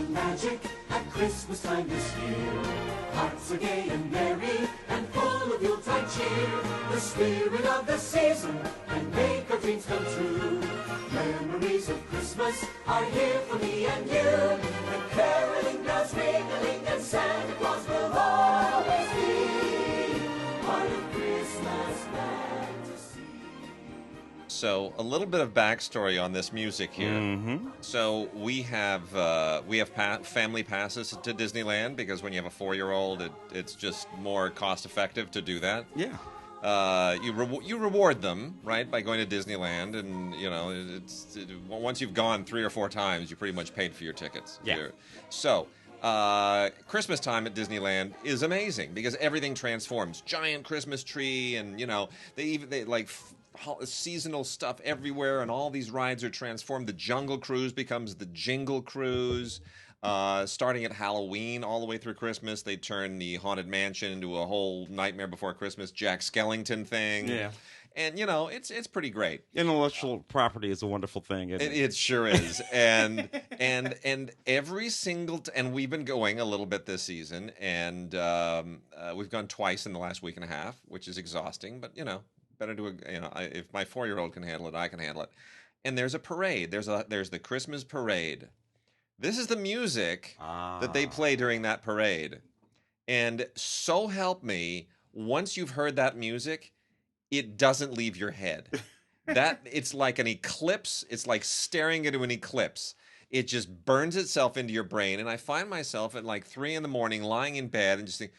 Magic at Christmas time this year. Hearts are gay and merry and full of Yuletide cheer. The spirit of the season can make our dreams come true. Memories of Christmas are here for me and you. And caroling bells ringing and Santa Claus will always be part of Christmas fantasy. So a little bit of backstory on this music here. Mm-hmm. So we have family passes to Disneyland because when you have a 4-year-old, it's just more cost effective to do that. Yeah. You reward them, right, by going to Disneyland, and you know once you've gone 3 or 4 times, you pretty much paid for your tickets. Yeah. So Christmas time at Disneyland is amazing because everything transforms. Giant Christmas tree, and you know they like seasonal stuff everywhere, and all these rides are transformed. The Jungle Cruise becomes the Jingle Cruise. Starting at Halloween all the way through Christmas, they turn the Haunted Mansion into a whole Nightmare Before Christmas Jack Skellington thing. Yeah. And, you know, it's pretty great. Intellectual property is a wonderful thing, isn't it? It sure is. and every single... and we've been going a little bit this season, and we've gone twice in the last week and a half, which is exhausting, but, you know, better do a... You know, if my 4-year-old can handle it, I can handle it. And there's a parade. There's the Christmas parade. This is the music that they play during that parade. And so help me, once you've heard that music, it doesn't leave your head. It's like an eclipse. It's like staring into an eclipse. It just burns itself into your brain. And I find myself at like 3 a.m. lying in bed and just think,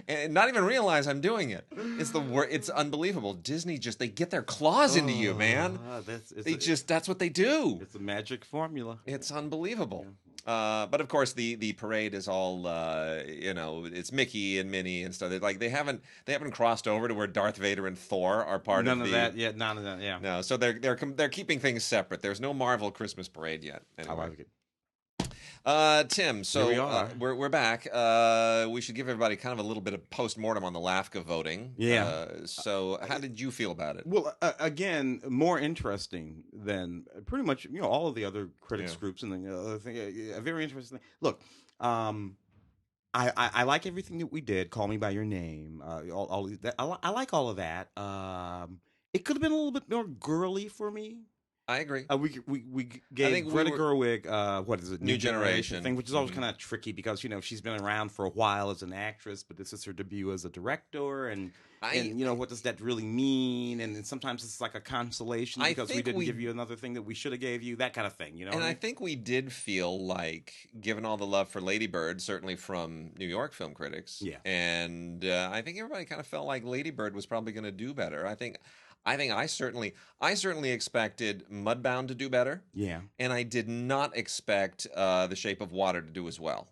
and not even realize I'm doing it. It's unbelievable. Disney they get their claws into you, man. That's what they do. It's a magic formula. It's unbelievable. Yeah. But of course, the parade is all you know. It's Mickey and Minnie and stuff. They haven't crossed over to where Darth Vader and Thor are part of none of that. Yeah, none of that. Yeah. No, so they're keeping things separate. There's no Marvel Christmas parade yet. Anyway. I like it. Tim, so Here we are. We're back. We should give everybody kind of a little bit of post-mortem on the LAFCA voting. Yeah. So how did you feel about it? Well, again, more interesting than pretty much all of the other critics groups and the other thing. A very interesting thing. Look, I like everything that we did. Call Me by Your Name. All that. I like all of that. It could have been a little bit more girly for me. I agree. We gave Greta Gerwig what is it? New Generation thing, which is always kind of tricky because she's been around for a while as an actress, but this is her debut as a director, and what does that really mean? And sometimes it's like a consolation because we didn't give you another thing that we should have gave you, that kind of thing. And I think we did feel like, given all the love for Lady Bird, certainly from New York film critics, and I think everybody kind of felt like Lady Bird was probably going to do better. I certainly expected Mudbound to do better. Yeah. And I did not expect The Shape of Water to do as well.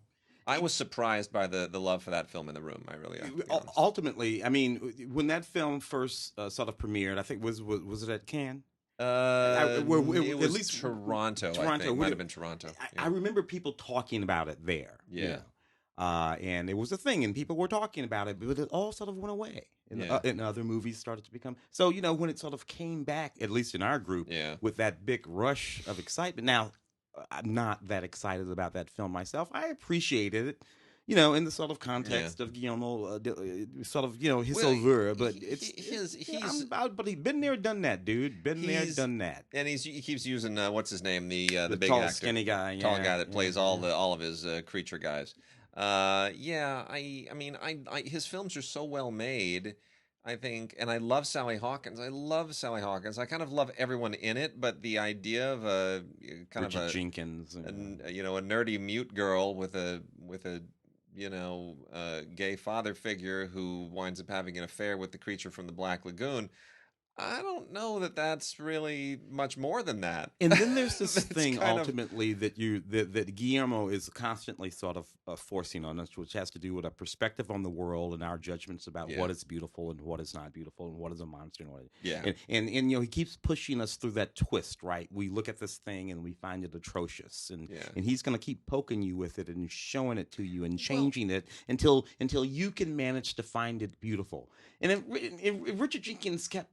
I was surprised by the love for that film in the room. I really am. Ultimately, I mean, when that film first sort of premiered, I think was it at Cannes? It was at least Toronto. I think. It might have been Toronto. I remember people talking about it there. Yeah. And it was a thing, and people were talking about it, but it all sort of went away. And other movies started to become... So, when it sort of came back, at least in our group, with that big rush of excitement. Now, I'm not that excited about that film myself. I appreciated it, in the sort of context of Guillermo, his oeuvre. But but he's been there, done that, dude. Been there, done that. And he keeps using, what's his name? The big tall, actor. skinny guy. Tall guy that plays all of his creature guys. His films are so well made, I think, and I love Sally Hawkins. I kind of love everyone in it, but the idea of a kind Richard of Jenkins, a nerdy mute girl with a gay father figure who winds up having an affair with the creature from the Black Lagoon. I don't know that that's really much more than that. And then there's this It's thing kind of- ultimately that Guillermo is constantly sort of forcing on us, which has to do with a perspective on the world and our judgments about what is beautiful and what is not beautiful and what is a monster and what. And you know, he keeps pushing us through that twist, right? We look at this thing and we find it atrocious, and he's going to keep poking you with it and showing it to you and changing it until you can manage to find it beautiful. And Richard Jenkins kept.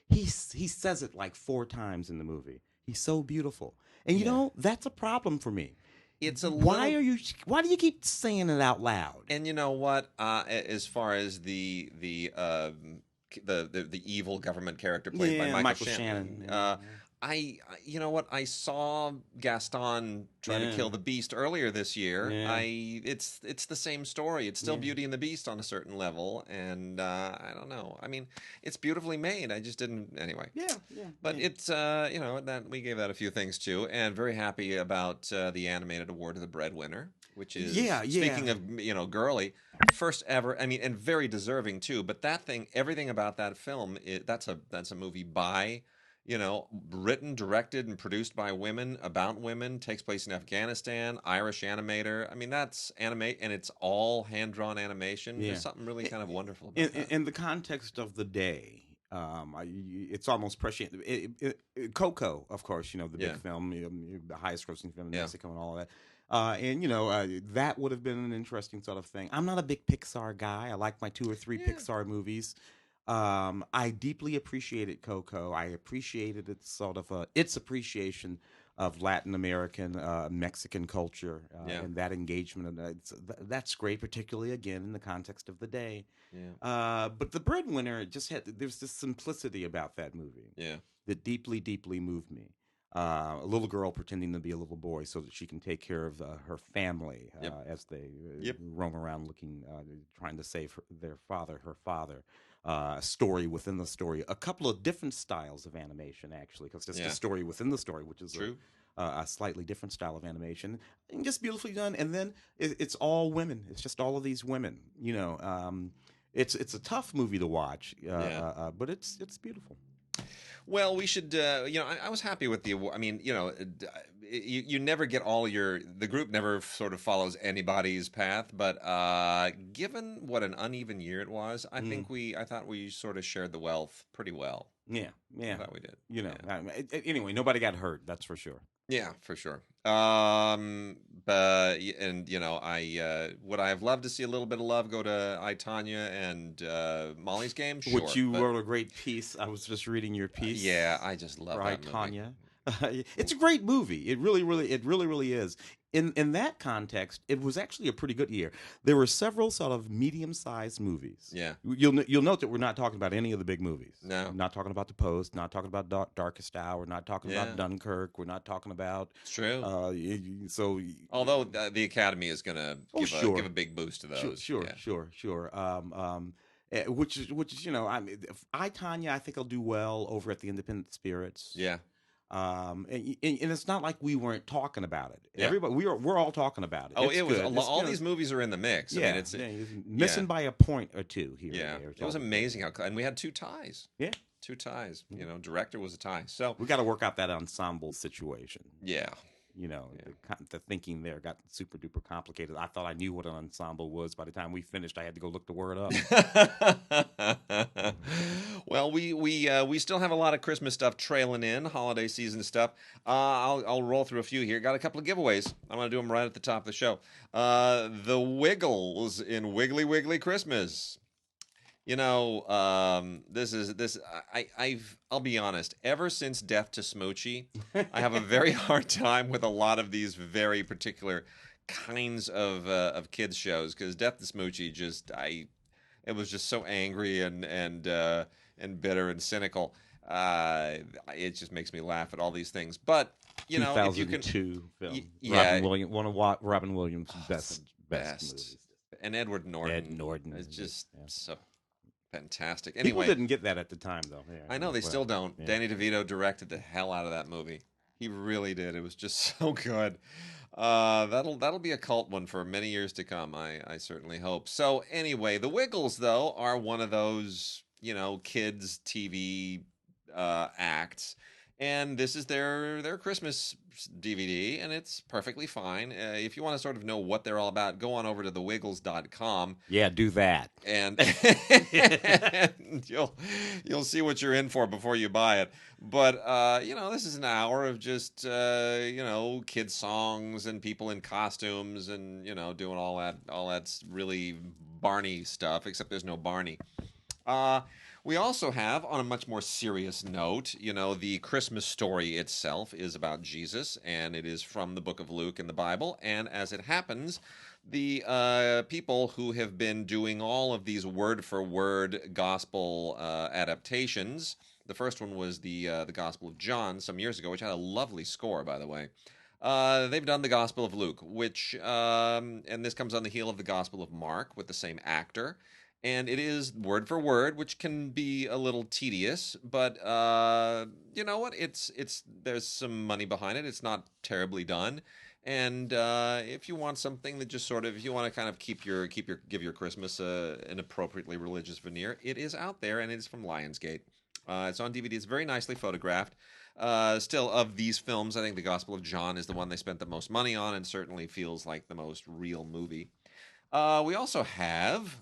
He says it like 4 times in the movie. He's so beautiful, and you know that's a problem for me. It's a why do you keep saying it out loud? And you know what? As far as the evil government character played by Michael Shannon. You know what? I saw Gaston try to kill the Beast earlier this year. It's the same story. It's still Beauty and the Beast on a certain level, and I don't know. I mean, it's beautifully made. I just didn't anyway. But it's you know, that we gave that a few things too, and very happy about the animated award to the breadwinner, which is speaking of, you know, girly, first ever. I mean, and very deserving too. But that thing, everything about that film, that's a movie by. You know, written, directed, and produced by women, about women, takes place in Afghanistan, Irish animator. I mean, that's animate, and it's all hand-drawn animation. There's something really kind of wonderful about that. In the context of the day, it's almost prescient. Coco, of course, you know, the big film, the highest-grossing film in Mexico and all of that. And, you know, that would have been an interesting sort of thing. I'm not a big Pixar guy. I like my 2 or 3 Pixar movies. I deeply appreciated Coco. I appreciated its appreciation of Latin American, Mexican culture and that engagement. And that's great, particularly again in the context of the day. But the breadwinner there's this simplicity about that movie that deeply, deeply moved me. A little girl pretending to be a little boy so that she can take care of her family as they roam around looking, trying to save her father. A story within the story, a couple of different styles of animation, actually, because it's a story within the story, which is a slightly different style of animation, and just beautifully done. And then it's all women. It's just all of these women. You know, it's a tough movie to watch, but it's beautiful. Well, we should, you know, I was happy with the award. I mean, you know, you never get the group never sort of follows anybody's path, but given what an uneven year it was, I thought we sort of shared the wealth pretty well. I thought we did. You know, anyway, nobody got hurt, that's for sure. Yeah, for sure. But and you know, would I have loved to see a little bit of love go to I, Tonya and Molly's Game? Sure, which you wrote a great piece. I was just reading your piece. I just love that movie. Tonya. It's a great movie. It really is. In that context, it was actually a pretty good year. There were several sort of medium-sized movies. You'll note that we're not talking about any of the big movies. No, we're not talking about The Post. Not talking about Darkest Hour. We're not talking about Dunkirk. We're not talking about. It's true. So, although the Academy is going to give a big boost to those. Sure. Which is you know, I Tonya, I think I'll do well over at the Independent Spirits. And it's not like we weren't talking about it. Everybody, we're all talking about it. Oh, it was all these movies are in the mix. I mean, it's missing by a point or two here. It was amazing and we had 2 ties. 2 ties. You know, director was a tie. So we got to work out that ensemble situation. You know, the thinking there got super duper complicated. I thought I knew what an ensemble was. By the time we finished, I had to go look the word up. Well, we still have a lot of Christmas stuff trailing in, holiday season stuff. I'll roll through a few here. Got a couple of giveaways. I'm going to do them right at the top of the show. The Wiggles in Wiggly Wiggly Christmas. You know, I'll be honest. Ever since Death to Smoochie, I have a very hard time with a lot of these very particular kinds of kids shows because Death to Smoochie it was just so angry and bitter and cynical. It just makes me laugh at all these things. But you know, if you can, 2002 film, one of Robin Williams' best movies, and Edward Norton. Ed Norton is just so fantastic. Anyway, people didn't get that at the time, though. I know they still don't. Danny DeVito directed the hell out of that movie. He really did. It was just so good. That'll be a cult one for many years to come. I certainly hope. So anyway, the Wiggles though are one of those, you know, kids TV acts. And this is their Christmas DVD, and it's perfectly fine. If you want to sort of know what they're all about, go on over to thewiggles.com. Yeah, do that. And, and you'll see what you're in for before you buy it. But this is an hour of just kids songs and people in costumes and doing all that really Barney stuff, except there's no Barney. We also have, on a much more serious note, the Christmas story itself is about Jesus, and it is from the book of Luke in the Bible. And as it happens, the people who have been doing all of these word-for-word gospel adaptations, the first one was the Gospel of John some years ago, which had a lovely score, by the way. They've done the Gospel of Luke, which, and this comes on the heel of the Gospel of Mark with the same actor. And it is word for word, which can be a little tedious, but you know what? There's some money behind it. It's not terribly done, and if you want something that just sort of, if you want to kind of give your Christmas an appropriately religious veneer, it is out there, and it's from Lionsgate. It's on DVD. It's very nicely photographed. Still, of these films, I think the Gospel of John is the one they spent the most money on, and certainly feels like the most real movie. We also have.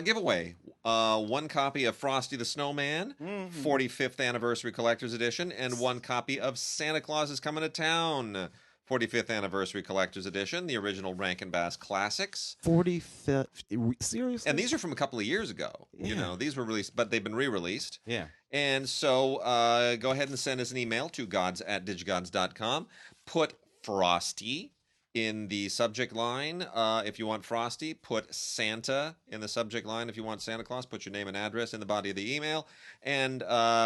Giveaway. One copy of Frosty the Snowman, 45th Anniversary Collector's Edition, and one copy of Santa Claus is Coming to Town, 45th Anniversary Collector's Edition, the original Rankin Bass Classics. 45th? Seriously? And these are from a couple of years ago. Yeah. These were released, but they've been re-released. Yeah. And so go ahead and send us an email to gods@digigods.com. Put Frosty in the subject line. If you want Frosty, put Santa in the subject line. If you want Santa Claus, put your name and address in the body of the email, and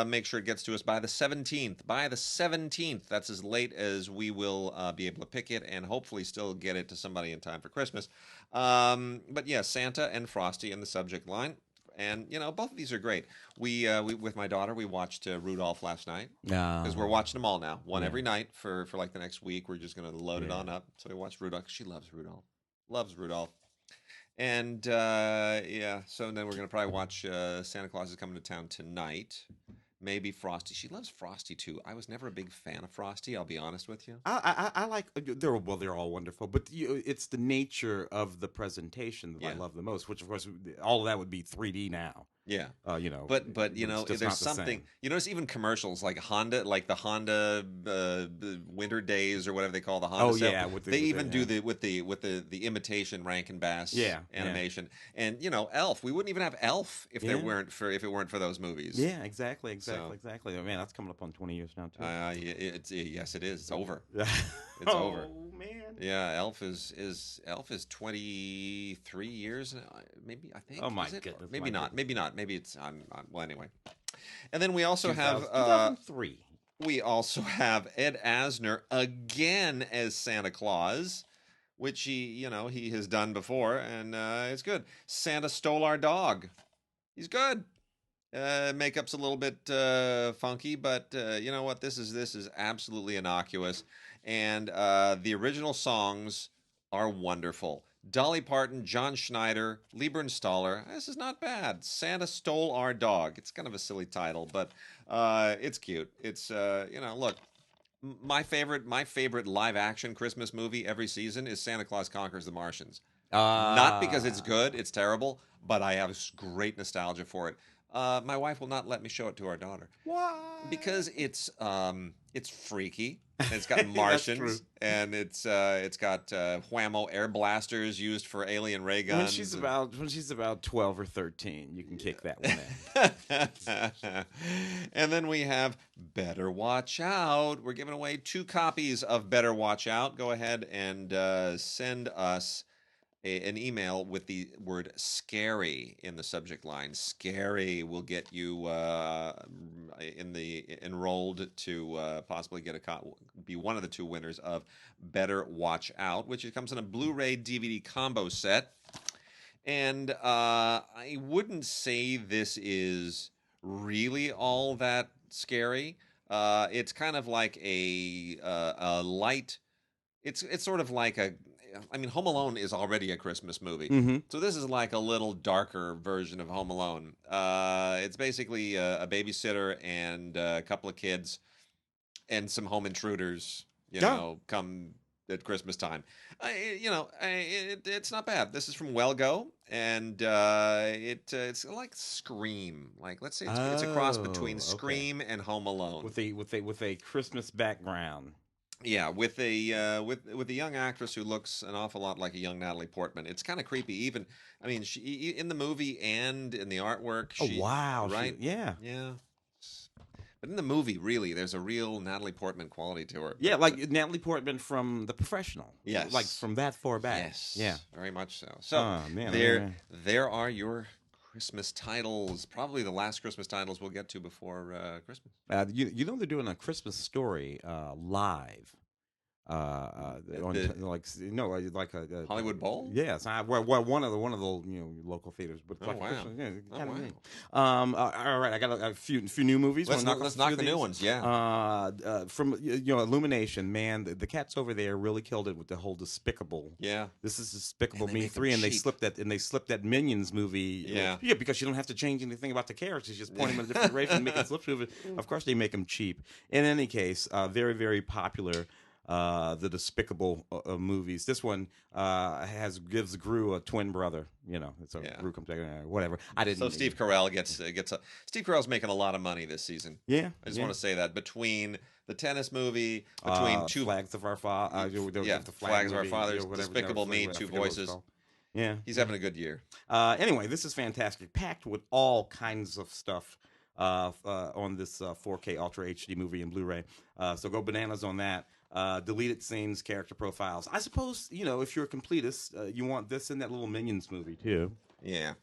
make sure it gets to us by the 17th. By the 17th. That's as late as we will be able to pick it, and hopefully still get it to somebody in time for Christmas. But yeah, Santa and Frosty in the subject line. And both of these are great. We with my daughter, we watched Rudolph last night because we're watching them all now, every night for like the next week. We're just gonna load it on up. So we watched Rudolph. She loves Rudolph, and So then we're gonna probably watch Santa Claus is Coming to Town tonight. Maybe Frosty. She loves Frosty too. I was never a big fan of Frosty. I'll be honest with you. I like they're all wonderful, but it's the nature of the presentation that I love the most. Which of course, all of that would be 3D now. Yeah, but there's something. It's even commercials like Honda, like the Honda Winter Days or whatever they call the Honda. Oh yeah, they even do the imitation Rankin Bass animation, and Elf. We wouldn't even have Elf if it weren't for those movies. Yeah, exactly. Oh, man, that's coming up on 20 years now too. Yes, it is. It's over. It's over. Oh man. Yeah, Elf is 23 years. Maybe I think. Oh my goodness. Maybe not. Maybe it's well anyway. And then we also have 2003. We also have Ed Asner again as Santa Claus, which he has done before, and it's good. Santa Stole Our Dog. He's good. Makeup's a little bit funky, but you know what? This is absolutely innocuous, and the original songs are wonderful. Dolly Parton, John Schneider, Lieber Staller. This is not bad. Santa Stole Our Dog. It's kind of a silly title, but it's cute. It's look, my favorite live action Christmas movie every season is Santa Claus Conquers the Martians. Not because it's good, it's terrible, but I have great nostalgia for it. My wife will not let me show it to our daughter. Why? Because it's freaky. And it's got Martians, and it's got whammo air blasters used for alien ray guns. When she's about 12 or 13, you can kick that one in. And then we have Better Watch Out. We're giving away 2 copies of Better Watch Out. Go ahead and send us an email with the word scary in the subject line. Scary will get you enrolled to possibly be one of the 2 winners of Better Watch Out, which comes in a Blu-ray DVD combo set. And I wouldn't say this is really all that scary. It's kind of like a light. It's sort of like a I mean, Home Alone is already a Christmas movie, so this is like a little darker version of Home Alone. It's basically a babysitter and a couple of kids and some home intruders, come at Christmas time. It's not bad. This is from Well-Go, and it's like Scream. Like, let's say it's a cross between Scream and Home Alone with a Christmas background. Yeah, with a young actress who looks an awful lot like a young Natalie Portman. It's kind of creepy. Even, I mean, she in the movie and in the artwork. Right? Yeah. But in the movie, really, there's a real Natalie Portman quality to her. Yeah, like Natalie Portman from The Professional. Yes. Like from that far back. Yes. Yeah. Very much so. So there are your Christmas titles. Probably the last Christmas titles we'll get to before Christmas. They're doing a Christmas Story live. Like a Hollywood Bowl. Yes, one of the local theaters. But wow. All right, I got a few new movies. Let's knock the new ones. Yeah. From Illumination, man, the cats over there really killed it with the whole Despicable. Yeah. This is Despicable Me 3, and they slipped that Minions movie. Yeah. Because you don't have to change anything about the characters. Just point them in a different direction and make it slip move. Of course, they make them cheap. In any case, very, very popular. The Despicable movies. This one gives Gru a twin brother. So Gru comes back. Whatever. I didn't. So Steve Carell Steve Carell's making a lot of money this season. Yeah, I just want to say that between the tennis movie, between two Flags of Our Father, Flags of Our Fathers, Despicable Me, Two Voices. Yeah, he's having a good year. Anyway, this is fantastic, packed with all kinds of stuff. On this 4K Ultra HD movie and Blu-ray, so go bananas on that. Deleted scenes, character profiles. I suppose if you're a completist, you want this in that little Minions movie too. Yeah.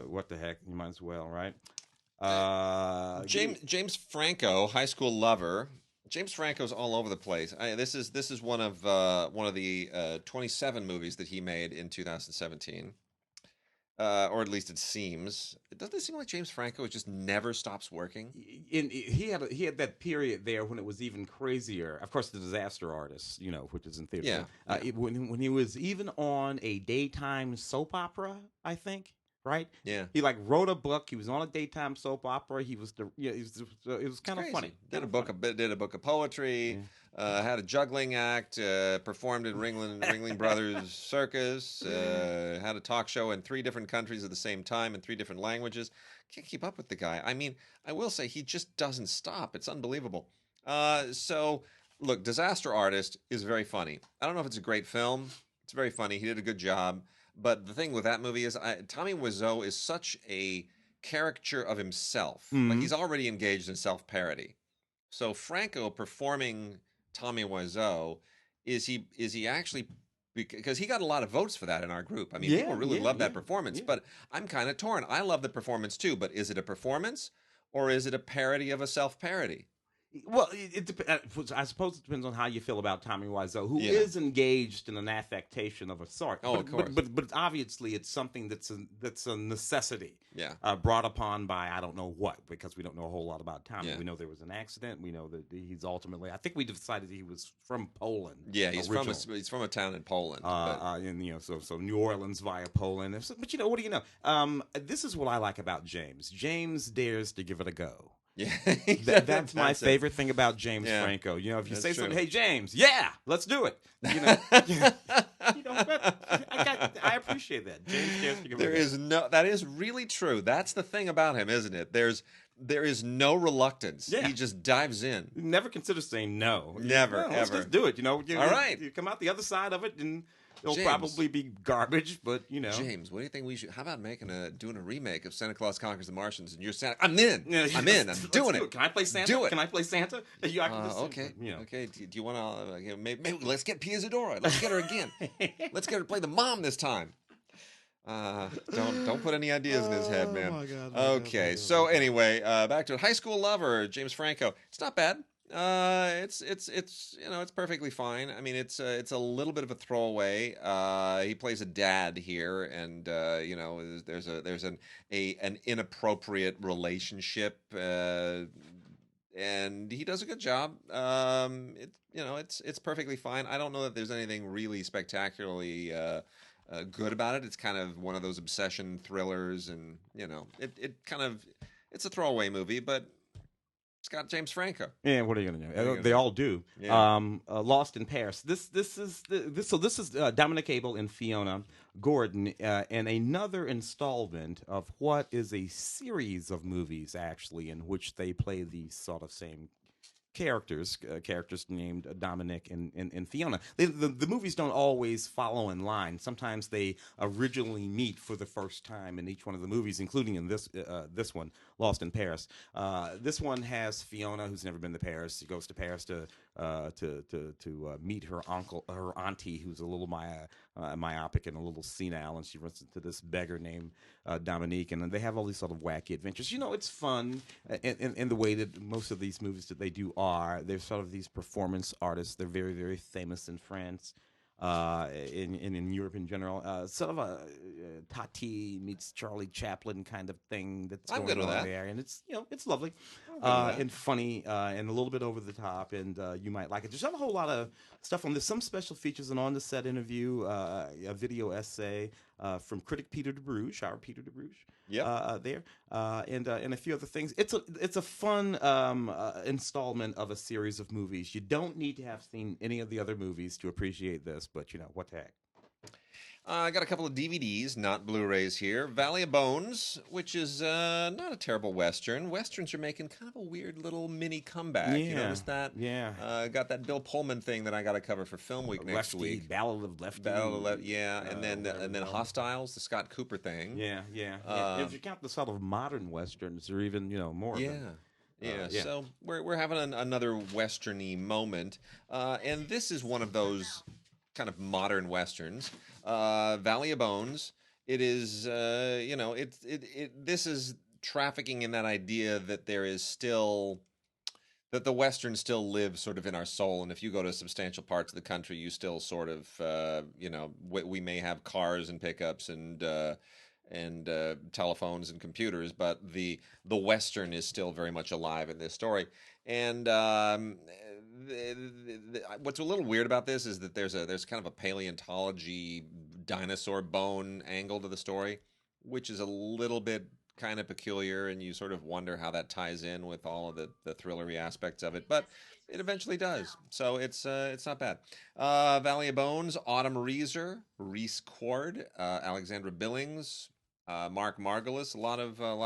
What the heck? You might as well, right? James Franco, High School Lover. James Franco's all over the place. This is one of the 27 movies that he made in 2017. Or at least it seems. Doesn't it seem like James Franco just never stops working? He had that period there when it was even crazier. Of course, The Disaster Artist, which is in theater. Yeah. When he was even on a daytime soap opera, I think. Right? Yeah. He wrote a book. He was on a daytime soap opera. It was kind of funny. Did a book of poetry. Yeah. Had a juggling act. Performed in Ringling Brothers Circus. Had a talk show in 3 different countries at the same time in 3 different languages. Can't keep up with the guy. I mean, I will say he just doesn't stop. It's unbelievable. So look, Disaster Artist is very funny. I don't know if it's a great film. It's very funny. He did a good job. But the thing with that movie is Tommy Wiseau is such a caricature of himself. Mm-hmm. Like, he's already engaged in self-parody. So Franco performing Tommy Wiseau, is he actually, because he got a lot of votes for that in our group. I mean, people really love that performance, but I'm kind of torn. I love the performance too, but is it a performance or is it a parody of a self-parody? Well, I suppose it depends on how you feel about Tommy Wiseau, who is engaged in an affectation of a sort. Oh, of course. But obviously, it's something that's a necessity. Yeah. Brought upon by I don't know what, because we don't know a whole lot about Tommy. Yeah. We know there was an accident. We know that he's ultimately. I think we decided he was from Poland. Yeah, he's from a town in Poland. So New Orleans via Poland. But what do you know? This is what I like about James. James dares to give it a go. Yeah, that's my favorite thing about James Franco. If you say something, hey James, let's do it. I appreciate that. James that is really true. That's the thing about him, isn't it? There is no reluctance. Yeah. He just dives in. Never consider saying no. Never, ever. Let's just do it. All right. You come out the other side of it and it'll James, probably be garbage, but James, what do you think we should? How about doing a remake of Santa Claus Conquers the Martians? And you're Santa. I'm in. I'm in. I'm doing it. Can I play Santa? Do it. Can I play Santa? Okay. Okay. Do you want to? Maybe let's get Pia Zadora. Let's get her again. Let's get her to play the mom this time. Don't put any ideas in his head, man. My God, okay. So anyway, back to it. High School Lover, James Franco. It's not bad. It's perfectly fine. I mean, it's a little bit of a throwaway. He plays a dad here, and there's an inappropriate relationship and he does a good job. It's perfectly fine. I don't know that there's anything really spectacularly good about it. It's kind of one of those obsession thrillers, and it's a throwaway movie, but it's got James Franco. Yeah, what are you gonna do? They all do. Yeah. Lost in Paris. This is Dominic Abel and Fiona Gordon in another installment of what is a series of movies, actually, in which they play the sort of same characters named Dominic and Fiona. The movies don't always follow in line. Sometimes they originally meet for the first time in each one of the movies, including in this one, Lost in Paris. This one has Fiona, who's never been to Paris. She goes to Paris to meet her auntie, who's a little myopic and a little senile, and she runs into this beggar named Dominique, and then they have all these sort of wacky adventures. It's fun in the way that most of these movies that they do are. They're sort of these performance artists. They're very, very famous in France, in Europe in general. Sort of a Tati meets Charlie Chaplin kind of thing that's going on there, and it's it's lovely and funny and a little bit over the top, and you might like it. There's not a whole lot of stuff on this. Some special features, an on the set interview, a video essay from critic Peter de Bruges, our Peter de Bruges. There and a few other things. It's a fun installment of a series of movies. You don't need to have seen any of the other movies to appreciate this, but what the heck. I got a couple of DVDs, not Blu-rays here. Valley of Bones, which is not a terrible Western. Westerns are making kind of a weird little mini comeback. Yeah. You notice that? Yeah. Got that Bill Pullman thing that I got to cover for Film Week next week. Ballad of Lefty. And then Hostiles, the Scott Cooper thing. Yeah. If you count the sort of modern Westerns, or even more. Yeah. So we're having another Western-y moment, and this is one of those kind of modern Westerns. Valley of Bones. It is, this is trafficking in that idea that there is still, that the Western still lives sort of in our soul. And if you go to substantial parts of the country, you still sort of, we may have cars and pickups and telephones and computers, but the Western is still very much alive in this story. And what's a little weird about this is that there's kind of a paleontology dinosaur bone angle to the story, which is a little bit kind of peculiar, and you sort of wonder how that ties in with all of the thrillery aspects of it, but it eventually does. So it's not bad. Valley of Bones, Autumn Reeser, Reese Cord, Alexandra Billings, Mark Margolis, a lot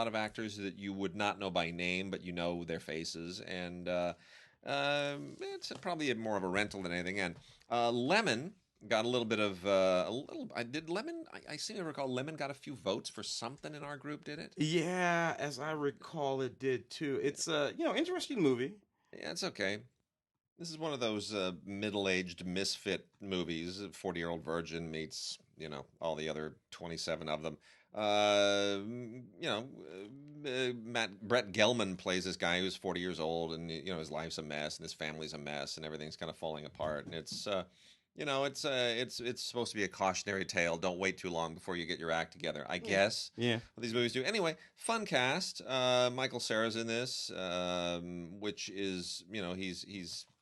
of actors that you would not know by name, but you know their faces, and it's probably more of a rental than anything. And Lemon got a little bit of I seem to recall Lemon got a few votes for something in our group, did it? Yeah, as I recall, it did too. It's a interesting movie. Yeah, it's okay. This is one of those middle-aged misfit movies. 40-Year-Old Virgin meets all the other 27 of them. Brett Gelman plays this guy who's 40 years old, and his life's a mess, and his family's a mess, and everything's kind of falling apart. And it's it's supposed to be a cautionary tale. Don't wait too long before you get your act together, I guess. Yeah. What these movies do. Anyway, fun cast. Michael Cera's in this, which is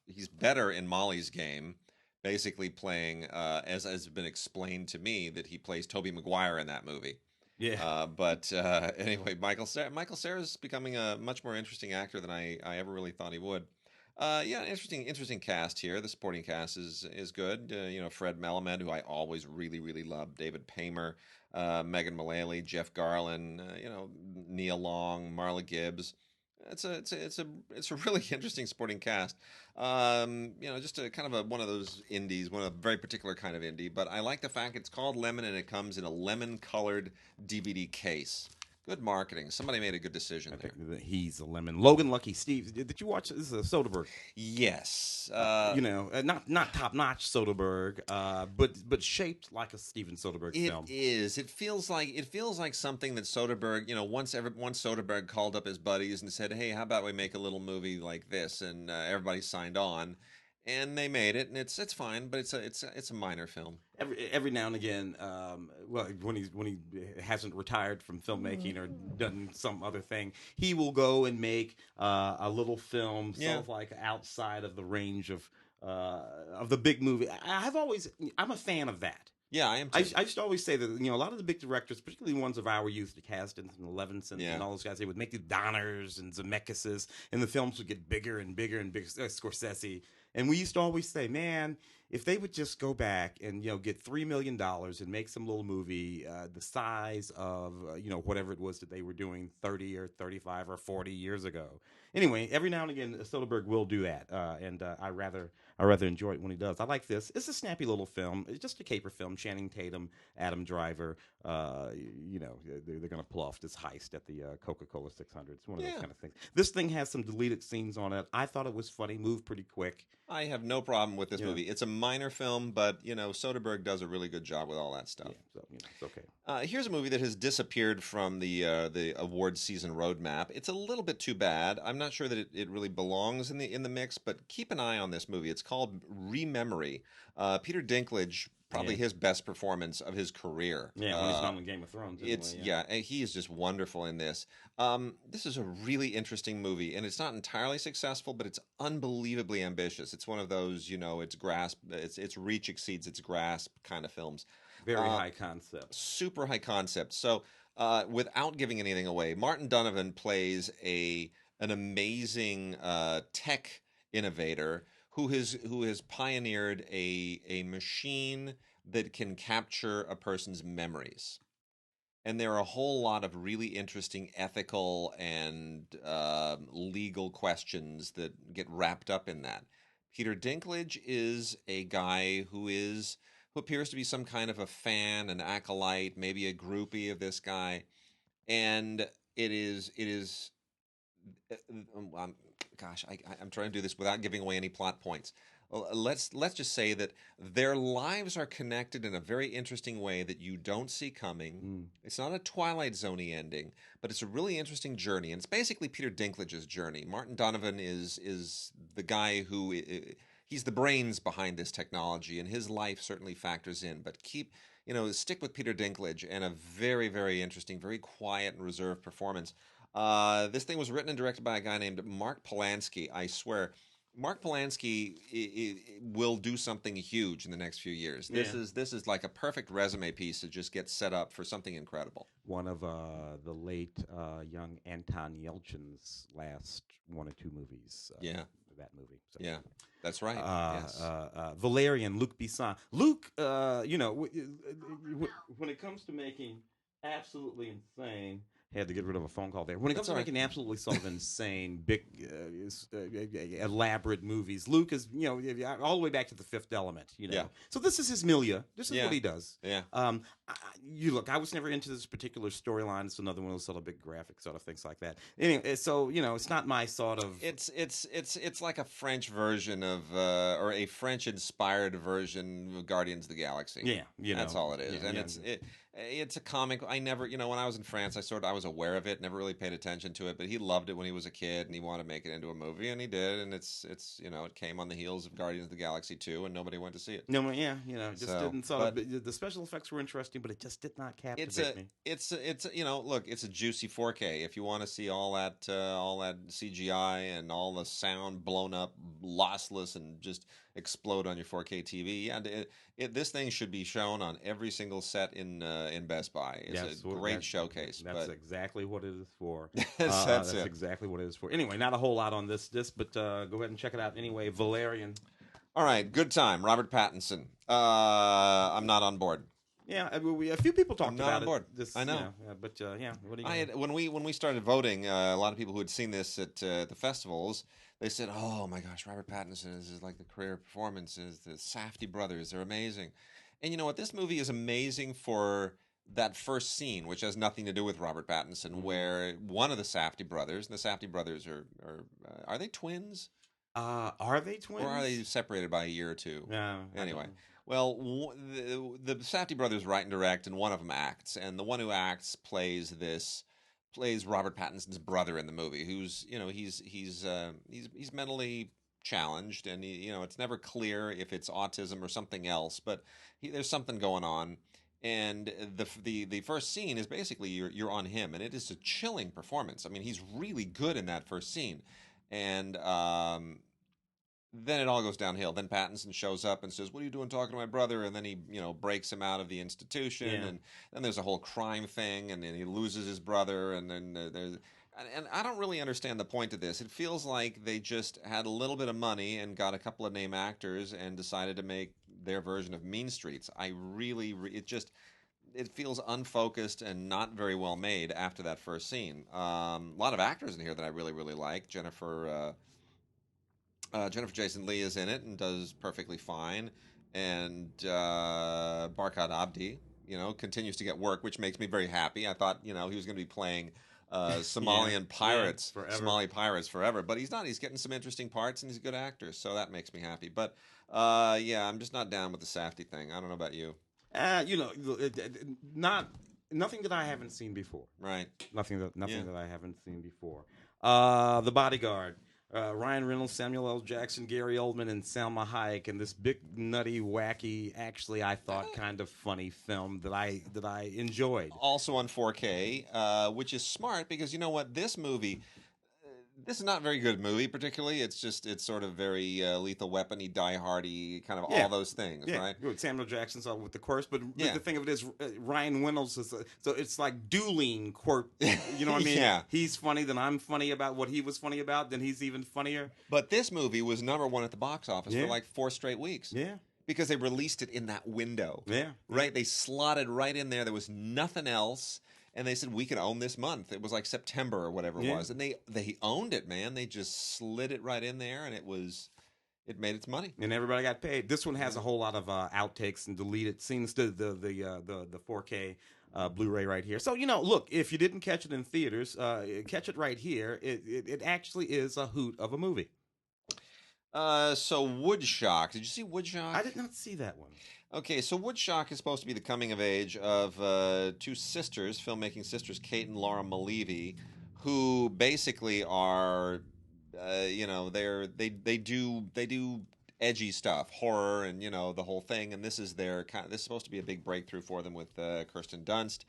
he's better in Molly's Game. Basically playing, as has been explained to me, that he plays Tobey Maguire in that movie. Yeah. But anyway, Michael Cera's becoming a much more interesting actor than I ever really thought he would. Interesting cast here. The supporting cast is good. Fred Melamed, who I always really, really love. David Paymer, Megan Mullally, Jeff Garlin, Neil Long, Marla Gibbs. It's a really interesting supporting cast. Just a kind of one of those indies, one of a very particular kind of indie. But I like the fact it's called Lemon, and it comes in a lemon-colored DVD case. Good marketing. Somebody made a good decision there. I think he's a lemon. Logan Lucky Steve. Did you watch this? Is Soderbergh. Yes. Not top notch Soderbergh, but shaped like a Steven Soderbergh film. It is. It feels like something that Soderbergh. Once Soderbergh called up his buddies and said, "Hey, how about we make a little movie like this?" And everybody signed on. and they made it, and it's fine, but it's a minor film. Every now and again, well, when he hasn't retired from filmmaking or done some other thing, he will go and make a little film, sort of like outside of the range of the big movie. I'm a fan of that. Yeah, I am too. I used to always say that, a lot of the big directors, particularly ones of our youth, the Kasdans and the Levinsons and all those guys, they would make the Donners and Zemeckis's, and the films would get bigger and bigger and bigger. Scorsese. And we used to always say, man, if they would just go back and, get $3 million and make some little movie the size of, whatever it was that they were doing 30 or 35 or 40 years ago. Anyway, every now and again, Soderbergh will do that, and I rather enjoy it when he does. I like this. It's a snappy little film. It's just a caper film. Channing Tatum, Adam Driver. They're going to pull off this heist at the Coca-Cola 600. It's one of those kind of things. This thing has some deleted scenes on it. I thought it was funny. Moved pretty quick. I have no problem with this movie. It's a minor film, but Soderbergh does a really good job with all that stuff. Yeah, so it's okay. Here's a movie that has disappeared from the awards season roadmap. It's a little bit too bad. I'm not sure that it really belongs in the mix, but keep an eye on this movie. It's called Rememory. Peter Dinklage, probably his best performance of his career. Yeah, when he's on Game of Thrones. He is just wonderful in this. This is a really interesting movie, and it's not entirely successful, but it's unbelievably ambitious. It's one of those, its reach exceeds its grasp kind of films. Very high concept. Super high concept. So, without giving anything away, Martin Donovan plays an amazing tech innovator who has pioneered a machine that can capture a person's memories. And there are a whole lot of really interesting ethical and legal questions that get wrapped up in that. Peter Dinklage is a guy who appears to be some kind of a fan, an acolyte, maybe a groupie of this guy. And it is I'm trying to do this without giving away any plot points. Let's just say that their lives are connected in a very interesting way that you don't see coming. It's not a Twilight Zone-y ending, but it's a really interesting journey, and it's basically Peter Dinklage's journey. Martin Donovan is the guy who he's the brains behind this technology, and his life certainly factors in. But stick with Peter Dinklage and a very, very interesting, very quiet and reserved performance. This thing was written and directed by a guy named Mark Polanski. I swear, Mark Polanski will do something huge in the next few years. This is like a perfect resume piece to just get set up for something incredible. One of the late young Anton Yelchin's last one or two movies. That movie. So. Yeah, that's right. Yes. Valerian, Luc Besson. Luc, when it comes to making absolutely insane. Had to get rid of a phone call there. When it comes to making absolutely sort of insane, big, elaborate movies, Luke is, all the way back to The Fifth Element, Yeah. So this is his milieu. This is what he does. Yeah. I was never into this particular storyline. It's another one of those sort of big graphic sort of things like that. Anyway, so, it's not my sort of... It's like a French version of, or a French-inspired version of Guardians of the Galaxy. Yeah. That's all it is. Yeah, and it's a comic. I never, when I was in France, I was aware of it, never really paid attention to it, but he loved it when he was a kid, and he wanted to make it into a movie, and he did, and it's it came on the heels of Guardians of the Galaxy 2, and nobody went to see it. No, didn't the special effects were interesting, but it just did not captivate me. It's look, it's a juicy 4K. If you want to see all that CGI and all the sound blown up, lossless, and just explode on your 4K TV, this thing should be shown on every single set in Best Buy. It's a great showcase. That's exactly what it is for. That's exactly what it is for. Anyway, not a whole lot on this, but go ahead and check it out anyway. Valerian. All right, good time. Robert Pattinson. I'm not on board. Yeah, a few people talked about it. Board. I know, but what do you? When we started voting, a lot of people who had seen this at the festivals, they said, "Oh my gosh, Robert Pattinson is like the career performances. The Safdie brothers, they're amazing." And you know what? This movie is amazing for that first scene, which has nothing to do with Robert Pattinson, where one of the Safdie brothers, and the Safdie brothers are they twins? Are they twins? Or are they separated by a year or two? Yeah. Anyway. Well, the Safdie brothers write and direct, and one of them acts, and the one who acts plays Robert Pattinson's brother in the movie, who's he's mentally challenged, and it's never clear if it's autism or something else, but there's something going on. And the first scene is basically you're on him, and it is a chilling performance. I mean, he's really good in that first scene, and then it all goes downhill. Then Pattinson shows up and says, "What are you doing talking to my brother?" And then he, breaks him out of the institution, and then there's a whole crime thing, and then he loses his brother, and then there's. And I don't really understand the point of this. It feels like they just had a little bit of money and got a couple of name actors and decided to make their version of Mean Streets. It feels unfocused and not very well made after that first scene. A lot of actors in here that I really, really like. Jennifer Jason Leigh is in it and does perfectly fine. And Barkhad Abdi, continues to get work, which makes me very happy. I thought, he was going to be playing Somalian pirates, Somali pirates forever, but he's not. He's getting some interesting parts, and he's a good actor, so that makes me happy. But I'm just not down with the Safdie thing. I don't know about you. Nothing that I haven't seen before. Right. Nothing that I haven't seen before. The Bodyguard. Ryan Reynolds, Samuel L. Jackson, Gary Oldman, and Salma Hayek in this big, nutty, wacky, actually I thought kind of funny film that I enjoyed. Also on 4K, which is smart because you know what? This movie, this is not a very good movie particularly. It's sort of very Lethal Weapon-y, Die Hard-y, kind of all those things, right? Samuel Jackson's all with the quirks, but the thing of it is Ryan Reynolds is so it's like dueling quirk. You know what I mean? Yeah. He's funny, then I'm funny about what he was funny about, then he's even funnier. But this movie was #1 at the box office for like 4 straight weeks. Yeah. Because they released it in that window. Yeah. Right? They slotted right in there. There was nothing else. And they said, we can own this month. It was like September or whatever it was. And they owned it, man. They just slid it right in there, and it made its money. And everybody got paid. This one has a whole lot of outtakes and deleted scenes to the 4K Blu-ray right here. So, look, if you didn't catch it in theaters, catch it right here. It actually is a hoot of a movie. So Woodshock. Did you see Woodshock? I did not see that one. Okay, so Woodshock is supposed to be the coming of age of 2 sisters, filmmaking sisters, Kate and Laura Malevi, who basically are, they do edgy stuff, horror, and the whole thing. And this is supposed to be a big breakthrough for them with Kirsten Dunst.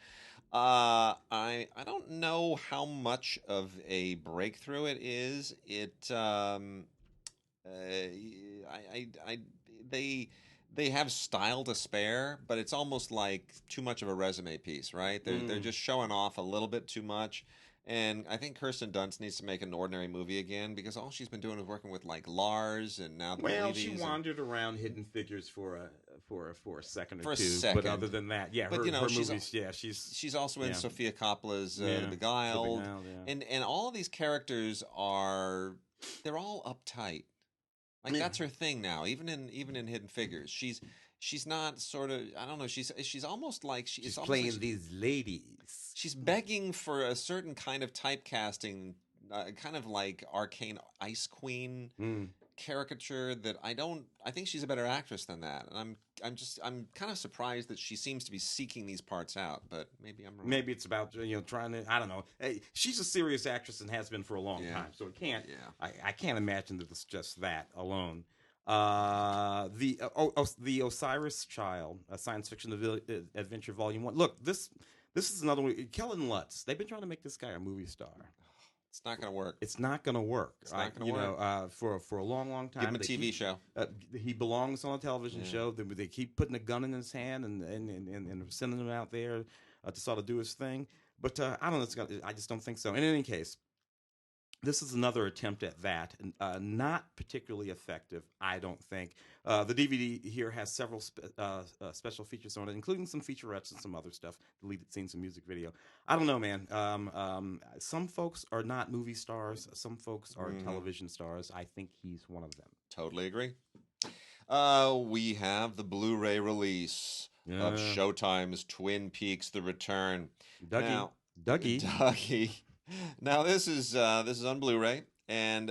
I don't know how much of a breakthrough it is. They have style to spare, but it's almost like too much of a resume piece, right? They're just showing off a little bit too much. And I think Kirsten Dunst needs to make an ordinary movie again because all she's been doing is working with like Lars and now the movies. She wandered around Hidden Figures for a second or two. Second. But other than that, her movies, she's also in Sofia Coppola's The Beguiled. And all of these characters they're all uptight. Like that's her thing now. Even in Hidden Figures, she's not sort of. I don't know. She's almost like she's playing like these ladies. She's begging for a certain kind of typecasting, kind of like Arcane Ice Queen caricature. That I think she's a better actress than that. And I'm kind of surprised that she seems to be seeking these parts out. But maybe I'm wrong. Maybe it's about trying to. I don't know. Hey, she's a serious actress and has been for a long time. So it can't. Yeah. I can't imagine that it's just that alone. The Osiris Child, a science fiction adventure volume 1. Look, this is another one. Kellen Lutz. They've been trying to make this guy a movie star. It's not going to work. It's not going to work. It's not going to work. For a long, long time. Give him a TV show. He belongs on a television show. They keep putting a gun in his hand and sending him out there to sort of do his thing. But I don't know. I just don't think so. In any case, this is another attempt at that. Not particularly effective, I don't think. The DVD here has several special features on it, including some featurettes and some other stuff, deleted scenes and music video. I don't know, man. Some folks are not movie stars. Some folks are television stars. I think he's one of them. Totally agree. We have the Blu-ray release of Showtime's Twin Peaks: The Return. Dougie. Now this is on Blu-ray, and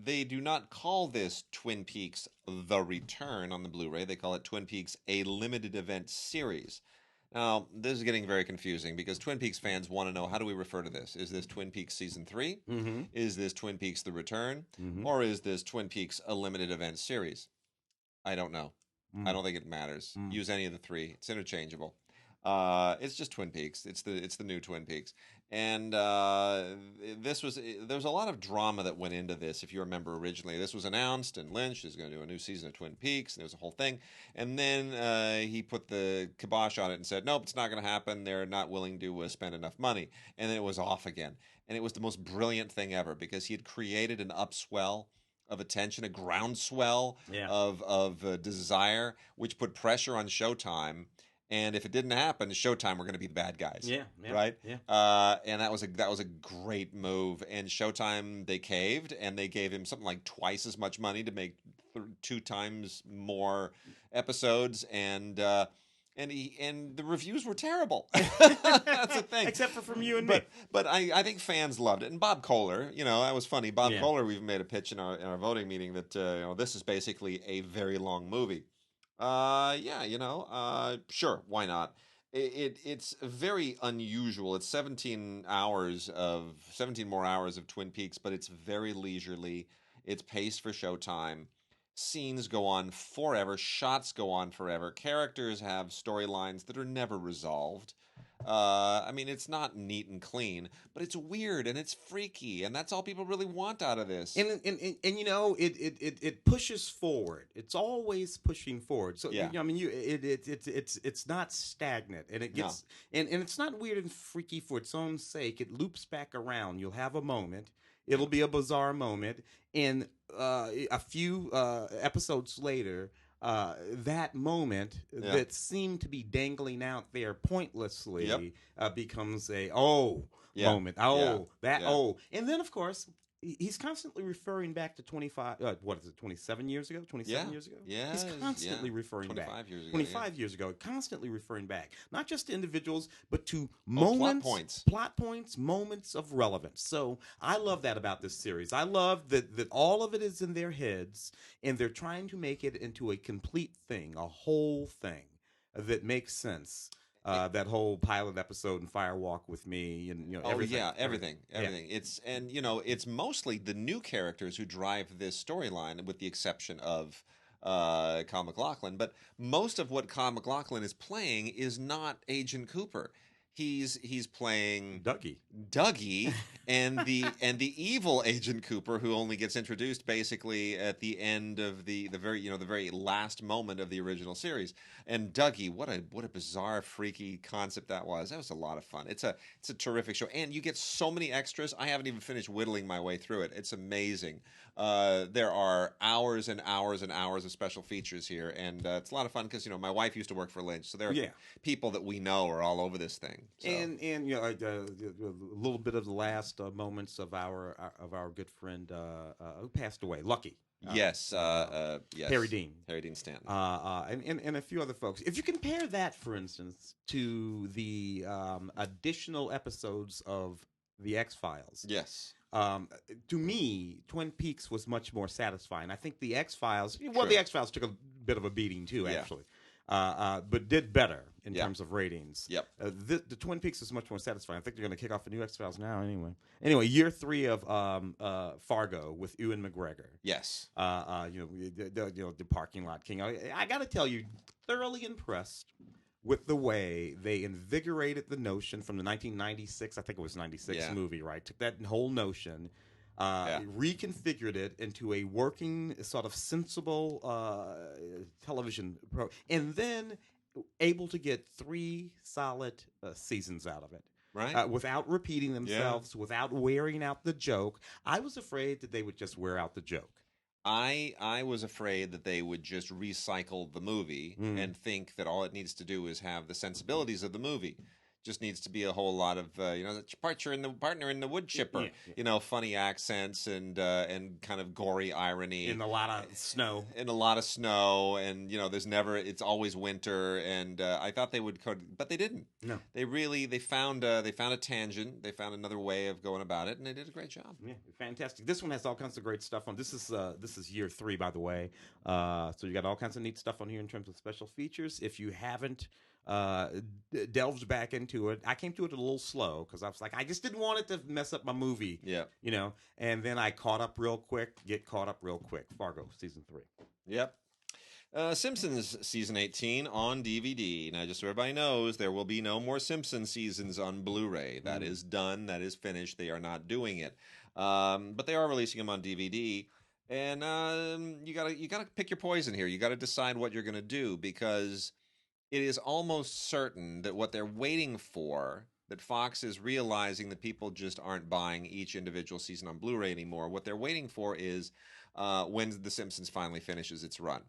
they do not call this Twin Peaks: The Return on the Blu-ray. They call it Twin Peaks: A Limited Event Series. Now, this is getting very confusing because Twin Peaks fans want to know, how do we refer to this? Is this Twin Peaks Season 3? Mm-hmm. Is this Twin Peaks The Return? Mm-hmm. Or is this Twin Peaks a limited event series? I don't know. I don't think it matters. Use any of the three. It's interchangeable. It's just Twin Peaks. It's the new Twin Peaks. And there was a lot of drama that went into this. If you remember originally, this was announced, and Lynch is going to do a new season of Twin Peaks, and there was a whole thing. And then he put the kibosh on it and said, "Nope, it's not going to happen. They're not willing to spend enough money." And then it was off again. And it was the most brilliant thing ever because he had created an upswell of attention, a groundswell of desire, which put pressure on Showtime. And if it didn't happen, Showtime were going to be the bad guys. Right. And that was a great move. And Showtime, they caved, and they gave him something like twice as much money to make 2 times more episodes. And the reviews were terrible. That's the thing. Except for from you and me. But I think fans loved it. And Bob Kohler, that was funny. Bob Kohler, we've made a pitch in our voting meeting that this is basically a very long movie. Sure, why not? It's very unusual. It's 17 more hours of Twin Peaks, but it's very leisurely. It's paced for Showtime. Scenes go on forever. Shots go on forever. Characters have storylines that are never resolved. It's not neat and clean, but it's weird and it's freaky, and that's all people really want out of this. And it pushes forward. It's always pushing forward. So it's not stagnant, and it gets and it's not weird and freaky for its own sake. It loops back around. You'll have a moment. It'll be a bizarre moment, and a few episodes later, that moment that seemed to be dangling out there pointlessly becomes a moment. And then of course he's constantly referring back to 27 years ago? 27 years ago? Yeah. He's constantly referring 25 back. years ago. 25 years ago. Constantly referring back. Not just to individuals, but to plot points, moments of relevance. So I love that about this series. I love that all of it is in their heads, and they're trying to make it into a complete thing, a whole thing that makes sense. That whole pilot episode and Firewalk with Me, and everything. It's mostly the new characters who drive this storyline, with the exception of Kyle MacLachlan. But most of what Kyle MacLachlan is playing is not Agent Cooper. He's playing Dougie, and the evil Agent Cooper, who only gets introduced basically at the end of the very last moment of the original series. And Dougie, what a bizarre, freaky concept that was. That was a lot of fun. It's a terrific show, and you get so many extras. I haven't even finished whittling my way through it. It's amazing. There are hours and hours and hours of special features here, and it's a lot of fun because my wife used to work for Lynch, so there are people that we know are all over this thing. So. And a little bit of the last moments of our good friend who passed away, Lucky. Yes. Harry Dean Stanton. And a few other folks. If you compare that, for instance, to the additional episodes of the X-Files. Yes. To me, Twin Peaks was much more satisfying. I think the X-Files, the X-Files took a bit of a beating too, actually. But did better in terms of ratings. Yep. The Twin Peaks is much more satisfying. I think they're going to kick off a new X-Files now anyway. Year 3 of Fargo with Ewan McGregor. Yes. The parking lot king. I got to tell you, thoroughly impressed with the way they invigorated the notion from the 1996, I think it was 96 movie, right? Took that whole notion, reconfigured it into a working, sort of sensible television program, and then able to get 3 solid seasons out of it. Right. Without repeating themselves, without wearing out the joke. I was afraid that they would just wear out the joke. I was afraid that they would just recycle the movie and think that all it needs to do is have the sensibilities of the movie. Just needs to be a whole lot of the partner in the wood chipper, funny accents and kind of gory irony, in a lot of snow, and it's always winter, and I thought they would but they didn't. No, they found a tangent, they found another way of going about it, and they did a great job. Yeah, fantastic. This one has all kinds of great stuff on. This is year 3, by the way, so you got all kinds of neat stuff on here in terms of special features. If you haven't delved back into it. I came to it a little slow because I was like, I just didn't want it to mess up my movie. Yeah. You know, and then I caught up real quick. Fargo season 3. Yep. Simpsons season 18 on DVD. Now, just so everybody knows, there will be no more Simpsons seasons on Blu-ray. That is done. That is finished. They are not doing it, but they are releasing them on DVD. And you gotta pick your poison here. You gotta decide what you're gonna do, because it is almost certain that what they're waiting for, that Fox is realizing that people just aren't buying each individual season on Blu-ray anymore. What they're waiting for is when The Simpsons finally finishes its run.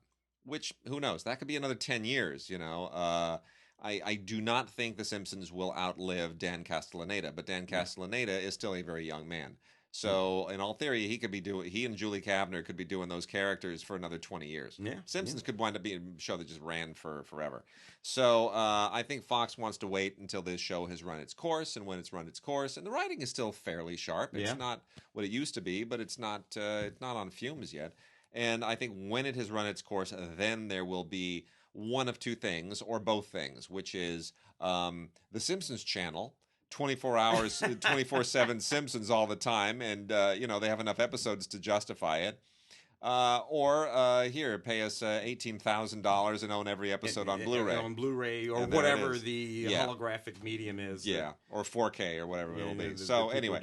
Which, who knows? That could be another 10 years, you know. I do not think The Simpsons will outlive Dan Castellaneta, but Dan Castellaneta is still a very young man. So, in all theory, he and Julie Kavner could be doing those characters for another 20 years. Yeah, Simpsons could wind up being a show that just ran for forever. So, I think Fox wants to wait until this show has run its course, and when it's run its course, and the writing is still fairly sharp. It's not what it used to be, but it's not on fumes yet. And I think when it has run its course, then there will be one of two things, or both things, which is the Simpsons channel, 24 hours, 24/7 Simpsons all the time, and they have enough episodes to justify it. Or here, pay us $18,000 and own every episode on Blu-ray. On Bluray or whatever the holographic medium is. Yeah, or 4K or whatever it'll be. So anyway,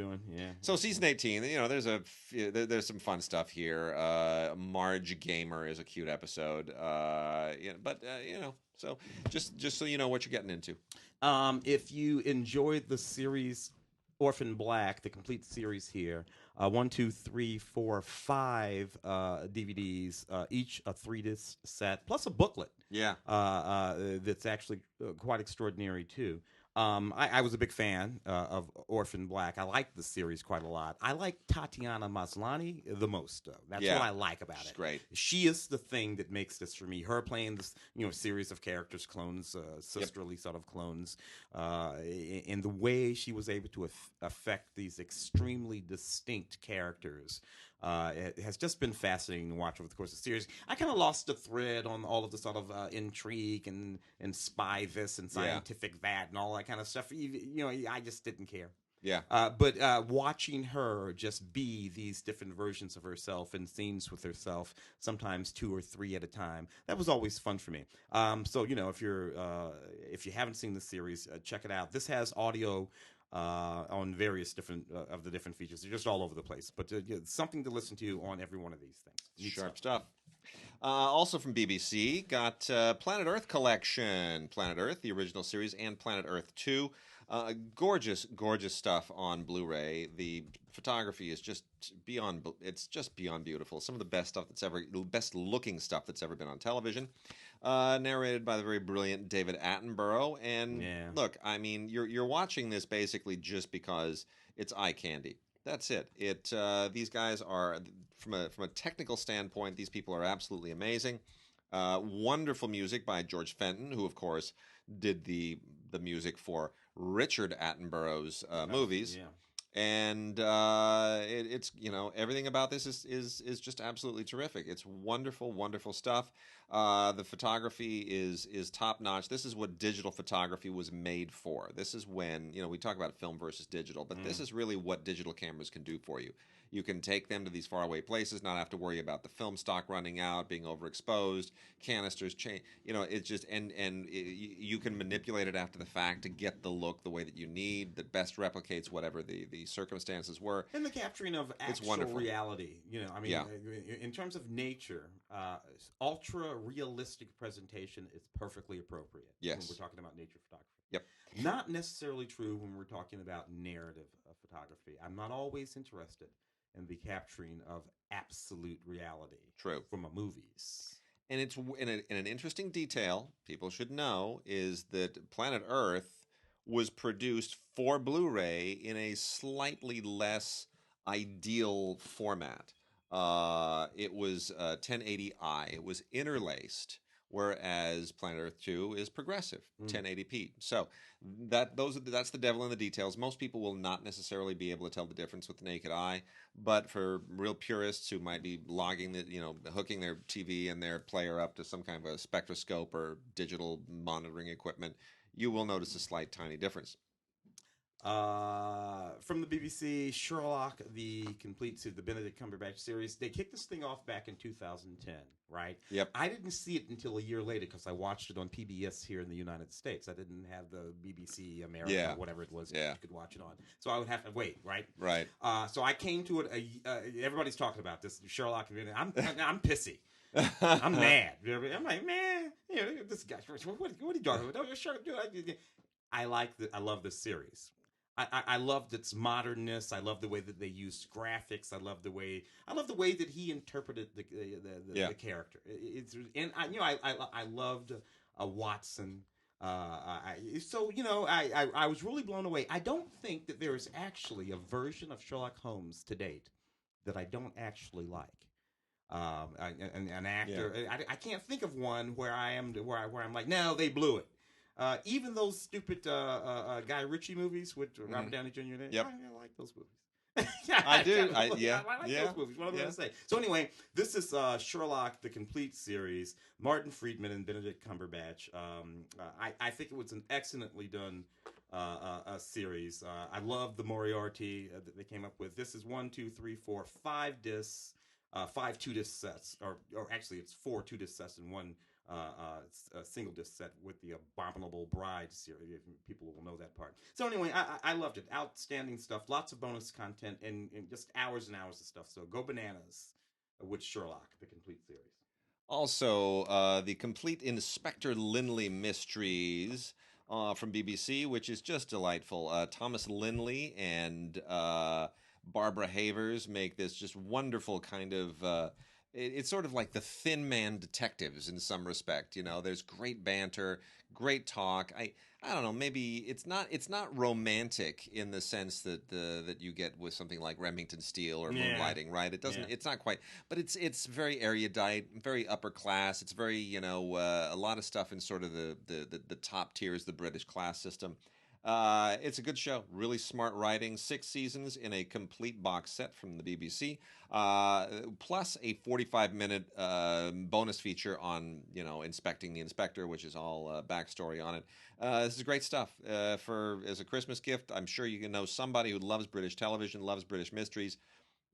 so season 18, there's some fun stuff here. Marge Gamer is a cute episode. So just so you know what you're getting into. If you enjoyed the series Orphan Black, the complete series here, 1, 2, 3, 4, 5 DVDs, each a 3-disc set, plus a booklet. Yeah. That's actually quite extraordinary too. I was a big fan of Orphan Black. I liked the series quite a lot. I like Tatiana Maslany the most, though. That's what I like about it. Great. She is the thing that makes this for me. Her playing this, series of characters, clones, sisterly sort of clones, in the way she was able to affect these extremely distinct characters. It has just been fascinating to watch over the course of the series. I kind of lost the thread on all of the sort of intrigue and spy this and scientific that and all that kind of stuff. I just didn't care. Yeah. But watching her just be these different versions of herself in scenes with herself, sometimes 2 or 3 at a time, that was always fun for me. So if you haven't seen the series, check it out. This has audio on various different of the different features. They're just all over the place, but something to listen to on every one of these things. Sharp stuff. Also from BBC, got Planet Earth Collection. Planet Earth, the original series, and Planet Earth 2. Gorgeous stuff on Blu-ray. The photography is just beyond beautiful. Some of the best looking stuff that's ever been on television. Narrated by the very brilliant David Attenborough. And look, I mean, you're watching this basically just because it's eye candy. That's it. These guys are, from a technical standpoint, these people are absolutely amazing. Wonderful music by George Fenton, who of course did the music for Richard Attenborough's movies. Yeah. And it's everything about this is just absolutely terrific. It's wonderful stuff. The photography is top notch. This is what digital photography was made for. This is when we talk about film versus digital, but this is really what digital cameras can do for you. You can take them to these faraway places, not have to worry about the film stock running out, being overexposed, canisters change. It's just you can manipulate it after the fact to get the look the way that you need that best replicates whatever the circumstances were. And the capturing of actual reality. In terms of nature, ultra realistic presentation is perfectly appropriate. Yes. When we're talking about nature photography. Yep. Not necessarily true when we're talking about narrative photography. I'm not always interested in the capturing of absolute reality. True. From movies. And it's in an interesting detail people should know is that Planet Earth was produced for Blu-ray in a slightly less ideal format. It was 1080i. It was interlaced whereas Planet Earth 2 is progressive, 1080p. So that's the devil in the details. Most people will not necessarily be able to tell the difference with the naked eye, but for real purists who might be hooking their TV and their player up to some kind of a spectroscope or digital monitoring equipment, you will notice a slight tiny difference. From the BBC, Sherlock, the complete the Benedict Cumberbatch series. They kicked this thing off back in 2010, right? Yep. I didn't see it until a year later because I watched it on PBS here in the United States. I didn't have the BBC America or whatever it was you could watch it on. So I would have to wait, right? Right. So I came to it. Everybody's talking about this Sherlock. I'm pissy. I'm mad. I'm like, man, this guy. What are you talking about? I love this series. I loved its modernness. I love the way that they used graphics. I love the way that he interpreted the character. I loved Watson. I was really blown away. I don't think that there is actually a version of Sherlock Holmes to date that I don't actually like. An actor. Yeah. I can't think of one where I'm like, no, they blew it. Even those stupid Guy Ritchie movies with Robert Downey Jr. Yep. I like those movies. I do. I like those movies. What am I going to say? So anyway, this is Sherlock, the complete series. Martin Friedman and Benedict Cumberbatch. I think it was an excellently done series. I love the Moriarty that they came up with. This is 1, 2, 3, 4, 5 discs. 5 2-disc sets, or actually it's 4 2-disc sets and one single disc set with the Abominable Bride series. People will know that part. So anyway, I loved it. Outstanding stuff. Lots of bonus content and just hours and hours of stuff. So go bananas with Sherlock, the complete series. Also, the complete Inspector Lynley mysteries from BBC, which is just delightful. Thomas Lynley and Barbara Havers make this just wonderful kind of it's sort of like the Thin Man detectives in some respect. There's great banter, great talk. I don't know, maybe it's not romantic in the sense that that you get with something like Remington Steele or Moonlighting, right? It doesn't it's not quite, but it's very erudite, very upper class. It's very, a lot of stuff in sort of the top tiers, the British class system. It's a good show. Really smart writing. 6 seasons in a complete box set from the BBC, plus a 45-minute bonus feature on inspecting the inspector, which is all backstory on it. This is great stuff. As a Christmas gift, I'm sure you can know somebody who loves British television, loves British mysteries.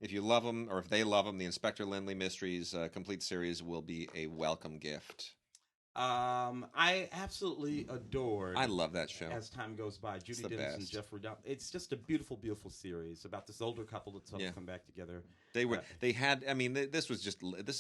If you love them, or if they love them, the Inspector Lynley Mysteries complete series will be a welcome gift. I absolutely adored. I love that show. As time goes by, Judi Dench and Jeffrey Dahmer. It's just a beautiful, beautiful series about this older couple that's come back together. This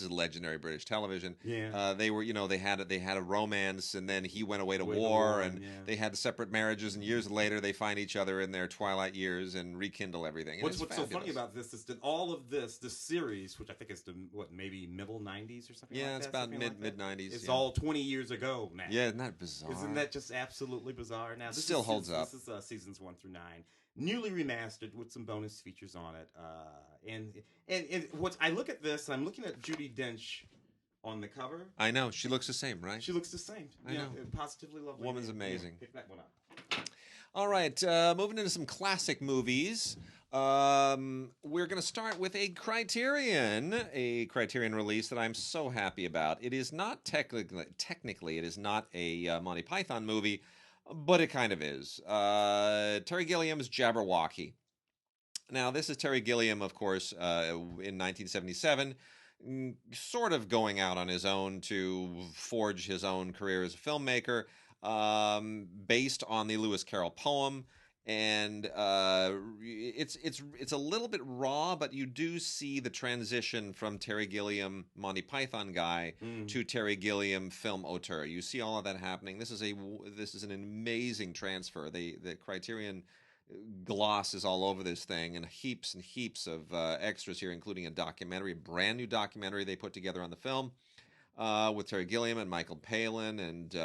is legendary British television. Yeah. They had a romance, and then he went away to war, and they had separate marriages, and years later they find each other in their twilight years and rekindle everything. What's so funny about this is that all of this series, which I think is maybe middle 90s or something. Yeah, like it's that, about mid 90s. It's all 20 years ago now. Yeah, isn't that bizarre? Isn't that just absolutely bizarre? Now this still holds up. This is seasons 1 through 9, newly remastered with some bonus features on it. And what I look at this, I'm looking at Judi Dench on the cover. I know she looks the same, right? She looks the same. I know. Positively lovely. Woman's amazing. Pick that one up. All right, moving into some classic movies. We're going to start with a Criterion release that I'm so happy about. It is not technically, it is not a Monty Python movie, but it kind of is. Terry Gilliam's Jabberwocky. Now, this is Terry Gilliam, of course, in 1977, sort of going out on his own to forge his own career as a filmmaker, based on the Lewis Carroll poem. And it's a little bit raw, but you do see the transition from Terry Gilliam, Monty Python guy, to Terry Gilliam, film auteur. You see all of that happening. This is an amazing transfer. The Criterion gloss is all over this thing, and heaps of extras here, including a brand new documentary they put together on the film. with Terry Gilliam and Michael Palin and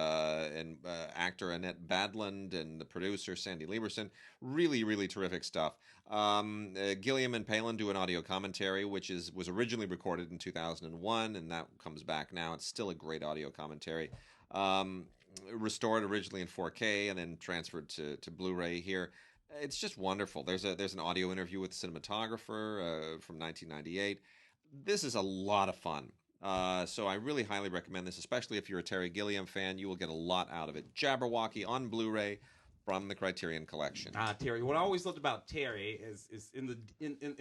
actor Annette Badland and the producer Sandy Lieberson. Really, really terrific stuff. Gilliam and Palin do an audio commentary, which was originally recorded in 2001, and that comes back now. It's still a great audio commentary. Restored originally in 4K and then transferred to Blu-ray here. It's just wonderful. There's an audio interview with the cinematographer from 1998. This is a lot of fun. So I really highly recommend this, especially if you're a Terry Gilliam fan. You will get a lot out of it. Jabberwocky on Blu-ray from the Criterion Collection. Terry. What I always loved about Terry is in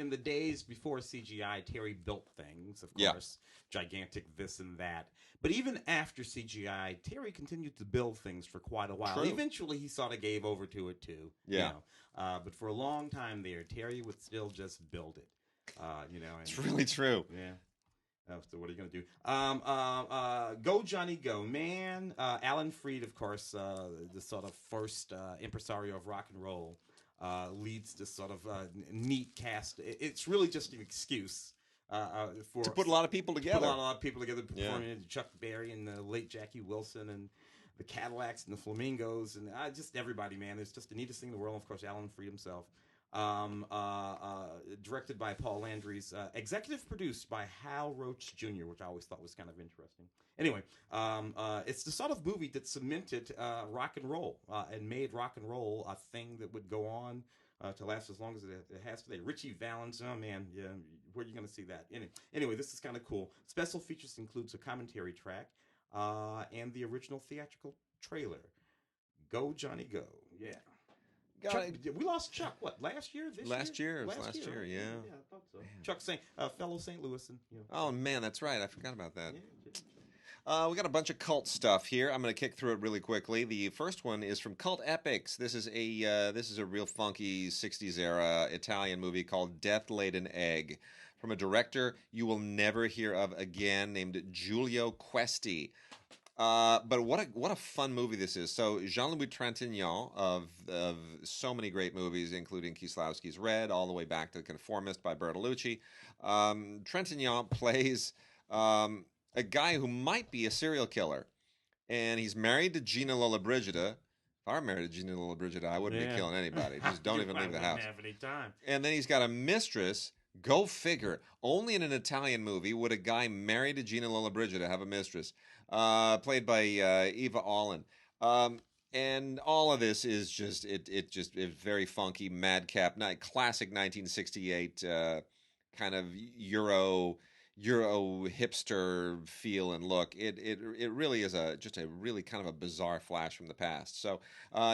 the days before CGI, Terry built things, of course, gigantic this and that. But even after CGI, Terry continued to build things for quite a while. True. Eventually, he sort of gave over to it too. Yeah. But for a long time there, Terry would still just build it. And, it's really true. Yeah. So what are you going to do? Go Johnny Go, man. Alan Freed, of course, the sort of first impresario of rock and roll, leads this sort of neat cast. It's really just an excuse to put a lot of people together. Performing Chuck Berry and the late Jackie Wilson and the Cadillacs and the Flamingos and just everybody, man. It's just the neatest thing in the world. Of course, Alan Freed himself. Directed by Paul Landry's, executive produced by Hal Roach Jr., which I always thought was kind of interesting. Anyway, it's the sort of movie that cemented rock and roll and made rock and roll a thing that would go on to last as long as it has today. Richie Valens, oh man, yeah, where are you going to see that? Anyway, this is kind of cool. Special features includes a commentary track and the original theatrical trailer. Go Johnny Go, yeah. Chuck, we lost Chuck. What, last year? Last year, yeah. Yeah, I thought so. Chuck, fellow St. Louis, and Oh man, that's right. I forgot about that. We got a bunch of cult stuff here. I'm going to kick through it really quickly. The first one is from Cult Epics. This is a real funky '60s era Italian movie called Death Laid an Egg, from a director you will never hear of again, named Giulio Questi. But what a fun movie this is. So Jean-Louis Trintignant of so many great movies, including Kieslowski's Red, all the way back to The Conformist by Bertolucci. Trintignant plays a guy who might be a serial killer, and he's married to Gina Lollobrigida. If I were married to Gina Lollobrigida, I wouldn't be killing anybody. Just don't even leave the house. Have any time. And then he's got a mistress. Go figure. Only in an Italian movie would a guy married to Gina Lollobrigida have a mistress. Played by Eva Allen. And all of this is just very funky, madcap, classic 1968 kind of Euro hipster feel and look. It really is just a really kind of a bizarre flash from the past. So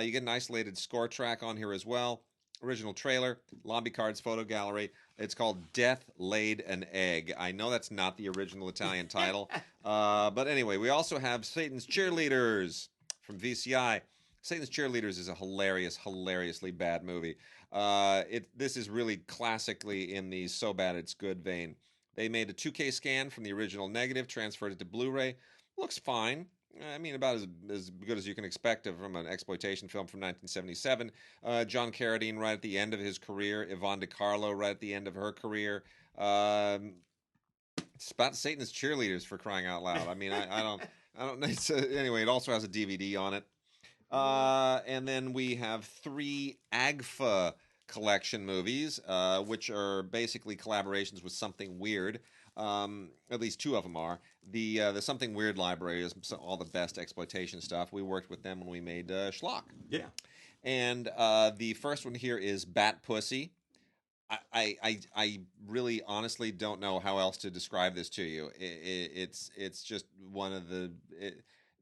you get an isolated score track on here as well. Original trailer, lobby cards, photo gallery. It's called Death Laid an Egg. I know that's not the original Italian title. But anyway, we also have Satan's Cheerleaders from VCI. Satan's Cheerleaders is a hilariously bad movie. This is really classically in the so bad it's good vein. They made a 2K scan from the original negative, transferred it to Blu-ray. Looks fine. I mean, about as good as you can expect from an exploitation film from 1977. John Carradine right at the end of his career. Yvonne DiCarlo right at the end of her career. It's about Satan's Cheerleaders, for crying out loud. I mean, I don't know. Anyway, it also has a DVD on it. And then we have 3 AGFA collection movies, which are basically collaborations with Something Weird. At least 2 of them are. The Something Weird library is all the best exploitation stuff. We worked with them when we made Schlock. Yeah. And the first one here is Bat Pussy. I really honestly don't know how else to describe this to you. It's just one of the...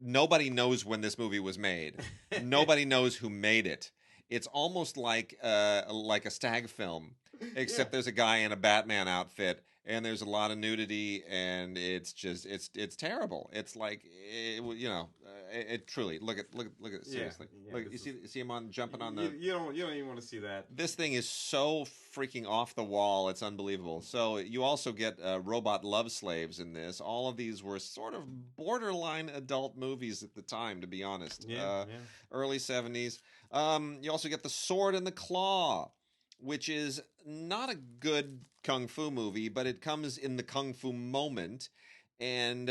nobody knows when this movie was made. Nobody knows who made it. It's almost like a stag film, except there's a guy in a Batman outfit, and there's a lot of nudity, and it's just it's terrible. It's like it truly look at it seriously. Look, you see him jumping on the. You don't even want to see that. This thing is so freaking off the wall. It's unbelievable. So you also get robot love slaves in this. All of these were sort of borderline adult movies at the time, to be honest. Early 70s. You also get The Sword and the Claw, which is not a good kung fu movie, but it comes in the kung fu moment. and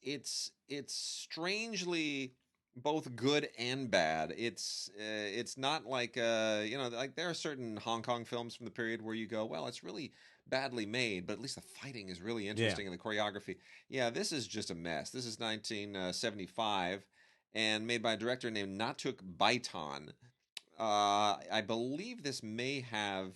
it's strangely both good and bad. It's not like like there are certain Hong Kong films from the period where you go, well, it's really badly made, but at least the fighting is really interesting and the choreography. Yeah, this is just a mess. This is 1975 and made by a director named Natuk Baitan. I believe this may have.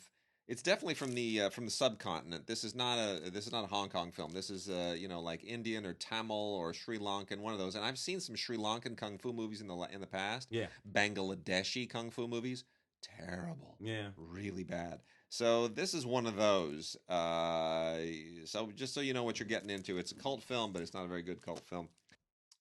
It's definitely from the subcontinent. This is not a Hong Kong film. This is like Indian or Tamil or Sri Lankan, one of those. And I've seen some Sri Lankan kung fu movies in the past. Yeah. Bangladeshi kung fu movies, terrible. Yeah. Really bad. So this is one of those. So just so you know what you're getting into, it's a cult film, but it's not a very good cult film.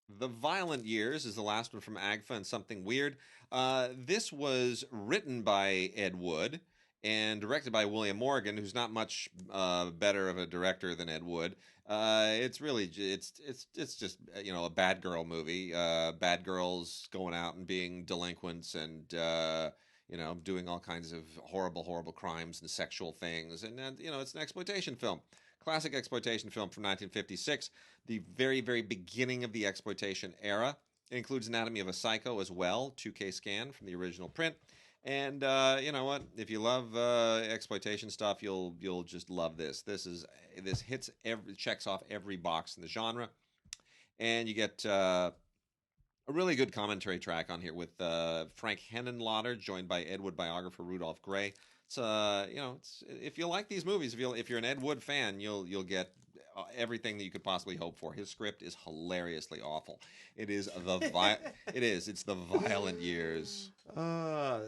The Violent Years is the last one from AGFA and Something Weird. This was written by Ed Wood and directed by William Morgan, who's not much better of a director than Ed Wood. It's really it's just a bad girl movie. Bad girls going out and being delinquents and doing all kinds of horrible crimes and sexual things, and it's an exploitation film. Classic exploitation film from 1956, the very, very beginning of the exploitation era. It includes Anatomy of a Psycho as well, 2K scan from the original print. And you know what? If you love exploitation stuff, you'll just love this. This checks off every box in the genre, and you get a really good commentary track on here with Frank Henenlotter, joined by Ed Wood biographer Rudolph Gray. It's if you like these movies, if you're an Ed Wood fan, you'll get everything that you could possibly hope for. His script is hilariously awful. It is it's the Violent Years.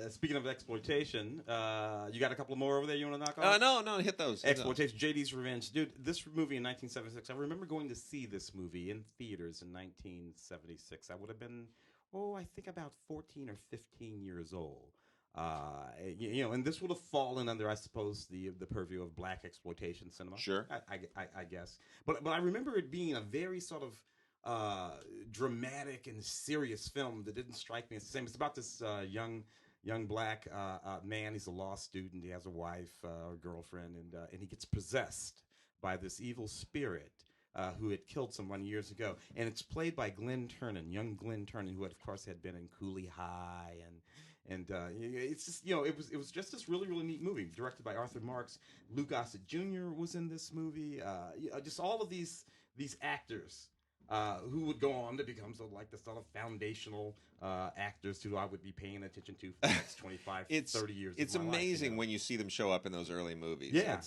Speaking of exploitation, you got a couple more over there you want to knock off? No, hit those. Exploitation, JD's Revenge. Dude, this movie in 1976, I remember going to see this movie in theaters in 1976. I would have been, I think about 14 or 15 years old. And this would have fallen under, I suppose, the purview of black exploitation cinema. Sure, I guess. But I remember it being a very sort of dramatic and serious film that didn't strike me as the same. It's about this young black man. He's a law student. He has a wife or girlfriend, and he gets possessed by this evil spirit. Who had killed someone years ago, and it's played by Glenn Turner, young Glenn Turner, who of course had been in Cooley High and it's just it was just this really neat movie directed by Arthur Marks. Lou Gossett Jr. was in this movie. Just all of these actors who would go on to become sort of foundational actors who I would be paying attention to for the next 25, 30 years. It's amazing when you see them show up in those early movies. Yeah,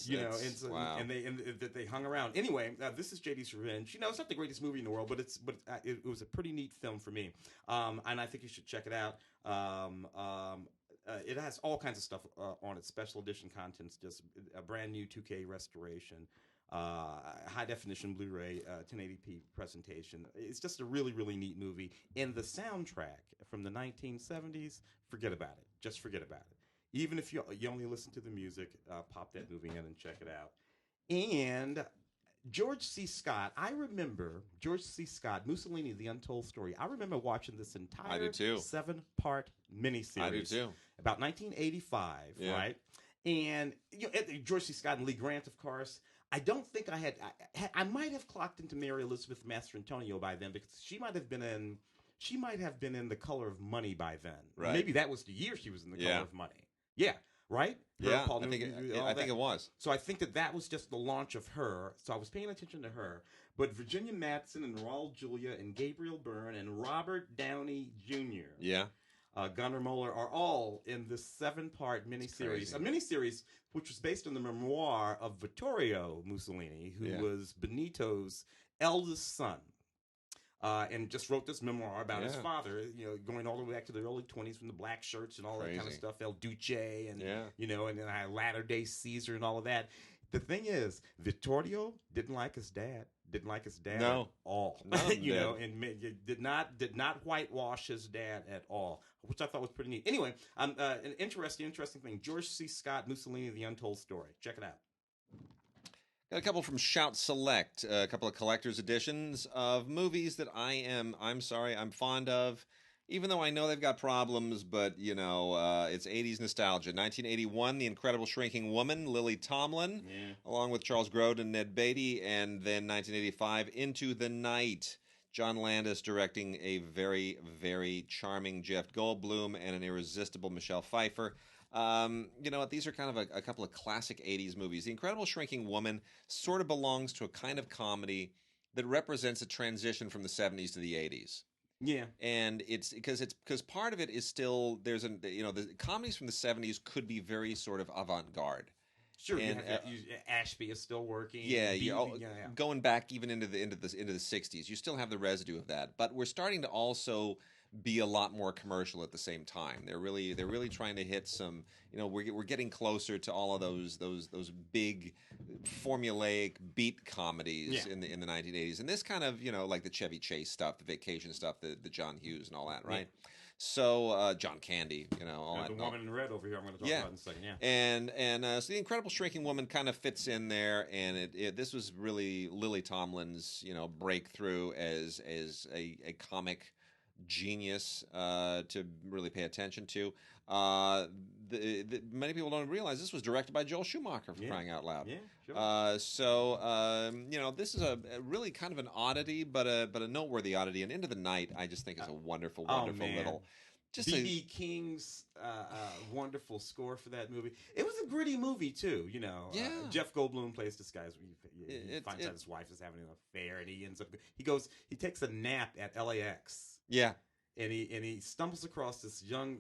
wow. and they hung around. Anyway, this is JD's Revenge. It's not the greatest movie in the world, but it was a pretty neat film for me, and I think you should check it out. It has all kinds of stuff on it. Special edition contents, just a brand new 2K restoration. High definition Blu-ray 1080p presentation. It's just a really neat movie. And the soundtrack from the 1970s, forget about it. Just forget about it. Even if you only listen to the music, pop that movie in and check it out. And George C. Scott, I remember George C. Scott, Mussolini, The Untold Story. I remember watching this entire 7-part miniseries. I do too. About 1985, right? And George C. Scott and Lee Grant, of course. I don't think I might have clocked into Mary Elizabeth Mastrantonio by then, because she might have been in The Color of Money by then. Right. Maybe that was the year she was in The Color of Money. Yeah. Right? Yeah, I think it was. So I think that was just the launch of her. So I was paying attention to her. But Virginia Madsen and Raul Julia and Gabriel Byrne and Robert Downey Jr. Yeah. Gunnar Moeller are all in this 7-part miniseries. A miniseries which was based on the memoir of Vittorio Mussolini, who was Benito's eldest son. And just wrote this memoir about his father, going all the way back to the early 20s, from the black shirts and all that kind of stuff, El Duce, and and then Latter-day Caesar and all of that. The thing is, Vittorio didn't like his dad. At all. No, and did not whitewash his dad at all, which I thought was pretty neat. Anyway, an interesting thing. George C. Scott, Mussolini, The Untold Story. Check it out. Got a couple from Shout Select, a couple of collector's editions of movies that I'm fond of. Even though I know they've got problems, but you know, it's 80s nostalgia. 1981, The Incredible Shrinking Woman, Lily Tomlin, along with Charles Grodin and Ned Beatty, and then 1985, Into the Night. John Landis directing a very, very charming Jeff Goldblum and an irresistible Michelle Pfeiffer. You know what? These are kind of a couple of classic 80s movies. The Incredible Shrinking Woman sort of belongs to a kind of comedy that represents a transition from the 70s to the 80s. Yeah, and it's because part of it is still the comedies from the 70s could be very sort of avant-garde. Sure, and Ashby is still working. Yeah, going back even into the 60s, you still have the residue of that. But we're starting to also be a lot more commercial at the same time. They're really trying to hit some. You know, we're getting closer to all of those big formulaic beat comedies in the 1980s, and this kind of like the Chevy Chase stuff, the Vacation stuff, the John Hughes and all that, right? Yeah. So John Candy, all that. The Woman in Red over here, I'm going to talk about in a second. Yeah, and so the Incredible Shrinking Woman kind of fits in there, and this was really Lily Tomlin's breakthrough as a comic genius to really pay attention to. Many people don't realize this was directed by Joel Schumacher, for crying out loud. Yeah, sure. This is a really kind of an oddity, but a noteworthy oddity. And Into the Night, I just think is a wonderful little. Just B.B. King's wonderful score for that movie. It was a gritty movie too, Yeah. Jeff Goldblum plays this guy. He finds out his wife is having an affair, and he takes a nap at LAX. Yeah. And he stumbles across this young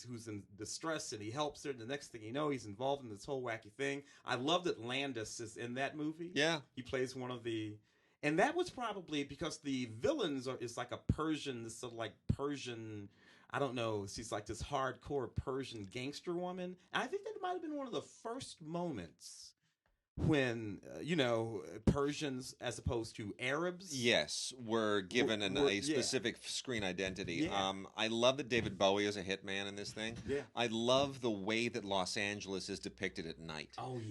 who's in distress, and he helps her. And the next thing you know, he's involved in this whole wacky thing. I love that Landis is in that movie. Yeah, he plays one of the, and that was probably because the villains is like a Persian, this sort of like Persian. I don't know. She's like this hardcore Persian gangster woman. And I think that might have been one of the first moments when Persians as opposed to Arabs were given a specific screen identity. I love that David Bowie is a hitman in this thing. I love the way that Los Angeles is depicted at night.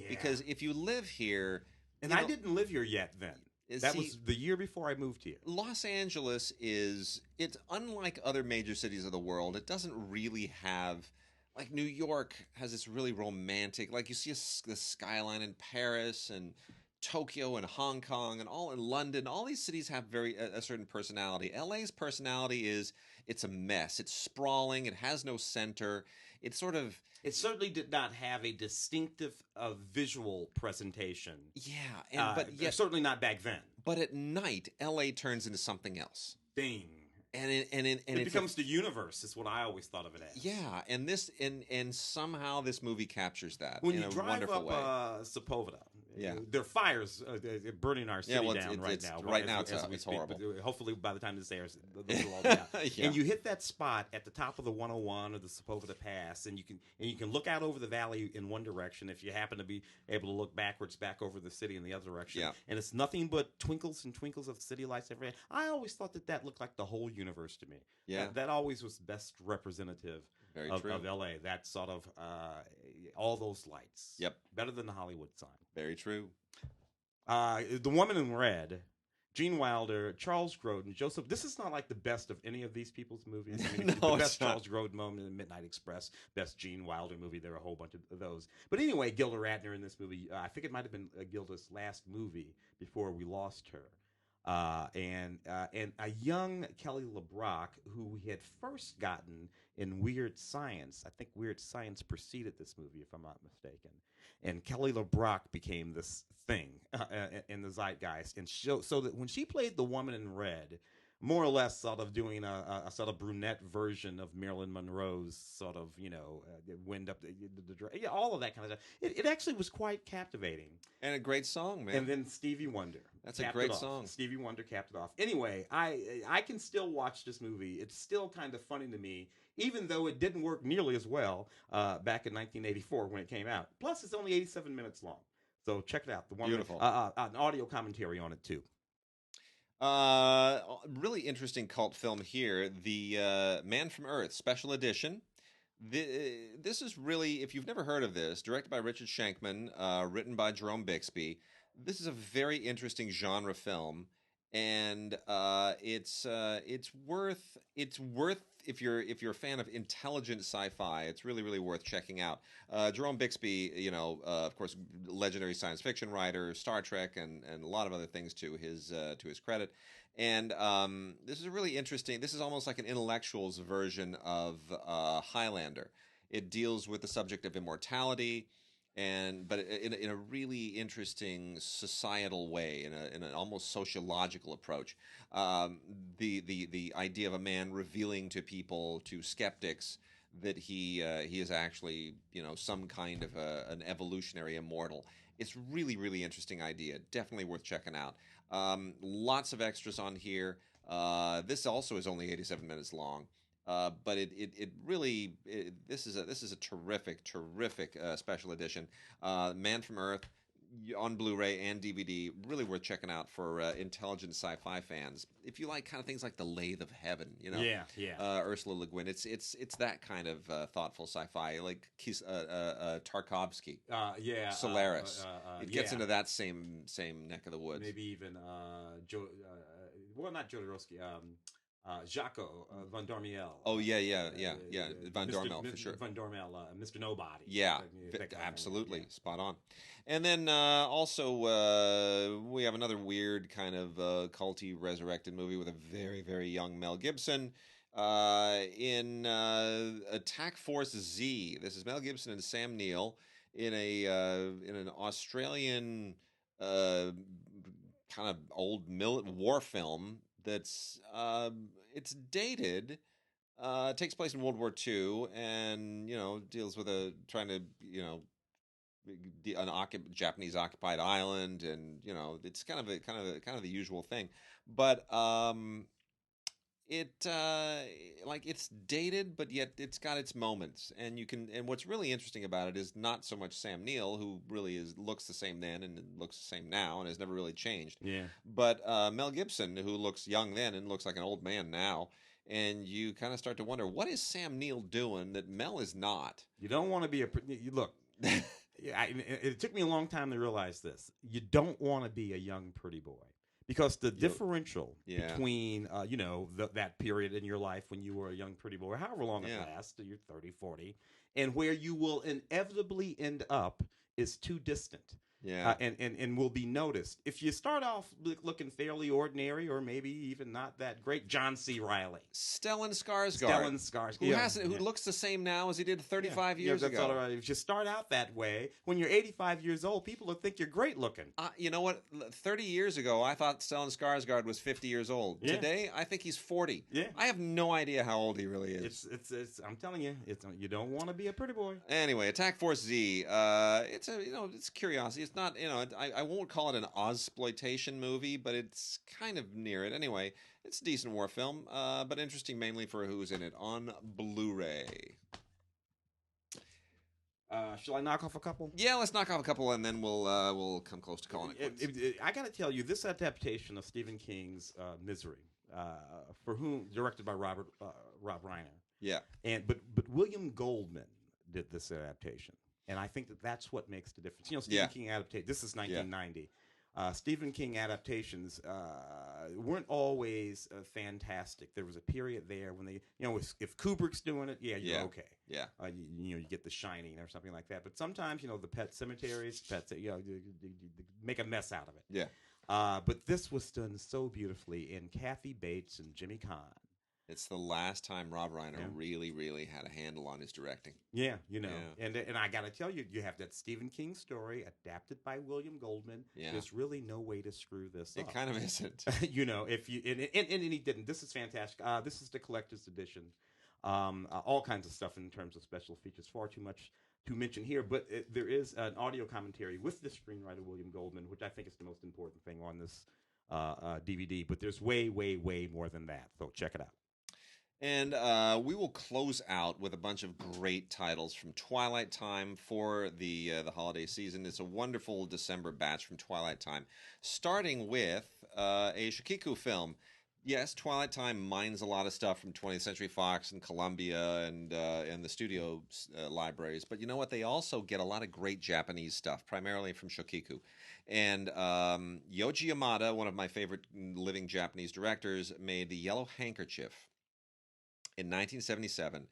Because if you live here, and I didn't live here yet then. That was the year before I moved here. Los Angeles it's unlike other major cities of the world. It doesn't really have. Like New York has this really romantic, like you see the skyline in Paris and Tokyo and Hong Kong and all in London. All these cities have a certain personality. LA's personality it's a mess. It's sprawling. It has no center. It certainly did not have a distinctive visual presentation. Yeah, but yet certainly not back then. But at night, LA turns into something else. Ding. And it becomes the universe. Is what I always thought of it as. Yeah, and somehow this movie captures that when in you a drive wonderful up way. Sepulveda. Yeah, there are fires burning our city down right now. Right now, it's horrible. But hopefully, by the time this airs, those will all be out. And you hit that spot at the top of the 101 or the Sepulveda Pass, and you can look out over the valley in one direction if you happen to be able to look back over the city in the other direction. Yeah. And it's nothing but twinkles and twinkles of city lights everywhere. I always thought that looked like the whole universe to me. Yeah, that always was best representative of LA. That sort of all those lights. Yep, better than the Hollywood sign. Very true. The Woman in Red, Gene Wilder, Charles Grodin, Joseph. This is not like the best of any of these people's movies. I mean, the best Charles Grodin moment in Midnight Express, best Gene Wilder movie. There are a whole bunch of those. But anyway, Gilda Radner in this movie. I think it might have been Gilda's last movie before we lost her. And a young Kelly LeBrock, who we had first gotten in Weird Science. I think Weird Science preceded this movie, if I'm not mistaken. And Kelly LeBrock became this thing in the zeitgeist. And so that when she played the Woman in Red, more or less sort of doing a sort of brunette version of Marilyn Monroe's sort of, wind up the all of that kind of stuff. It actually was quite captivating. And a great song, man. And then Stevie Wonder. That's a great song. Stevie Wonder capped it off. Anyway, I can still watch this movie. It's still kind of funny to me, even though it didn't work nearly as well back in 1984 when it came out. Plus, it's only 87 minutes long. So check it out. Beautiful. An audio commentary on it, too. Really interesting cult film here. The Man from Earth Special Edition. This is really, if you've never heard of this, directed by Richard Shankman, written by Jerome Bixby. This is a very interesting genre film, and it's worth if you're a fan of intelligent sci-fi, it's really worth checking out. Jerome Bixby, of course, legendary science fiction writer, Star Trek, and a lot of other things to his credit. And this is really interesting. This is almost like an intellectual's version of Highlander. It deals with the subject of immortality, but in a really interesting societal way, in an almost sociological approach. The idea of a man revealing to people, to skeptics, that he is actually some kind of an evolutionary immortal. It's really interesting idea. Definitely worth checking out. Lots of extras on here. This also is only 87 minutes long. But this is a terrific special edition. Man from Earth on Blu-ray and DVD, really worth checking out for intelligent sci-fi fans. If you like kind of things like The Lathe of Heaven, Ursula Le Guin, it's that kind of thoughtful sci-fi, like Tarkovsky, Solaris. It gets into that same neck of the woods. Maybe even not Jodorowsky. Jaco Van Dormiel. Oh yeah. Van Dormiel for sure. Van Dormiel, Mr. Nobody. Yeah, absolutely, spot on. And then also we have another weird kind of culty resurrected movie with a very young Mel Gibson in Attack Force Z. This is Mel Gibson and Sam Neill in an Australian kind of old war film. That's it's dated. Takes place in World War II, and deals with trying to Japanese occupied island, and it's kind of the usual thing, but it's dated, but yet it's got its moments, and what's really interesting about it is not so much Sam Neill, who really looks the same then and looks the same now and has never really changed, but Mel Gibson, who looks young then and looks like an old man now, and you kind of start to wonder, what is Sam Neill doing that Mel is not? You don't want to be look. It took me a long time to realize this. You don't want to be a young pretty boy. Because the differential between, that period in your life when you were a young pretty boy, however long it lasts, you're 30, 40, and where you will inevitably end up is too distant. And will be noticed. If you start off looking fairly ordinary, or maybe even not that great, John C. Reilly, Stellan Skarsgård, who looks the same now as he did 35 years ago. All right. If you start out that way, when you're 85 years old, people will think you're great looking. You know what? 30 years ago, I thought Stellan Skarsgård was 50 years old. Today, I think he's 40. I have no idea how old he really is. It's I'm telling you, you don't want to be a pretty boy. Anyway, Attack Force Z. It's curiosity. It's not, I won't call it an Ozploitation movie, but it's kind of near it. Anyway, it's a decent war film, but interesting mainly for who's in it on Blu-ray. Shall I knock off a couple? Yeah, let's knock off a couple, and then we'll come close to calling it quits. I got to tell you, this adaptation of Stephen King's Misery, directed by Rob Reiner. Yeah. But William Goldman did this adaptation. And I think that's what makes the difference. Stephen King adaptation. This is 1990. Stephen King adaptations weren't always fantastic. There was a period there when they, if Kubrick's doing it, you're okay. Yeah. You get The Shining or something like that. But sometimes, the Pet Cemeteries, you make a mess out of it. Yeah. But this was done so beautifully in Kathy Bates and Jimmy Caan. It's the last time Rob Reiner really had a handle on his directing. Yeah, and I got to tell you, you have that Stephen King story adapted by William Goldman. Yeah. There's really no way to screw this up. It kind of isn't. If you and he didn't. This is fantastic. This is the collector's edition. All kinds of stuff in terms of special features. Far too much to mention here, but there is an audio commentary with the screenwriter William Goldman, which I think is the most important thing on this DVD. But there's way more than that. So check it out. And we will close out with a bunch of great titles from Twilight Time for the holiday season. It's a wonderful December batch from Twilight Time, starting with a Shikiku film. Yes, Twilight Time mines a lot of stuff from 20th Century Fox and Columbia and the studio libraries. But you know what? They also get a lot of great Japanese stuff, primarily from Shokiku. And Yoji Yamada, one of my favorite living Japanese directors, made The Yellow Handkerchief in 1977.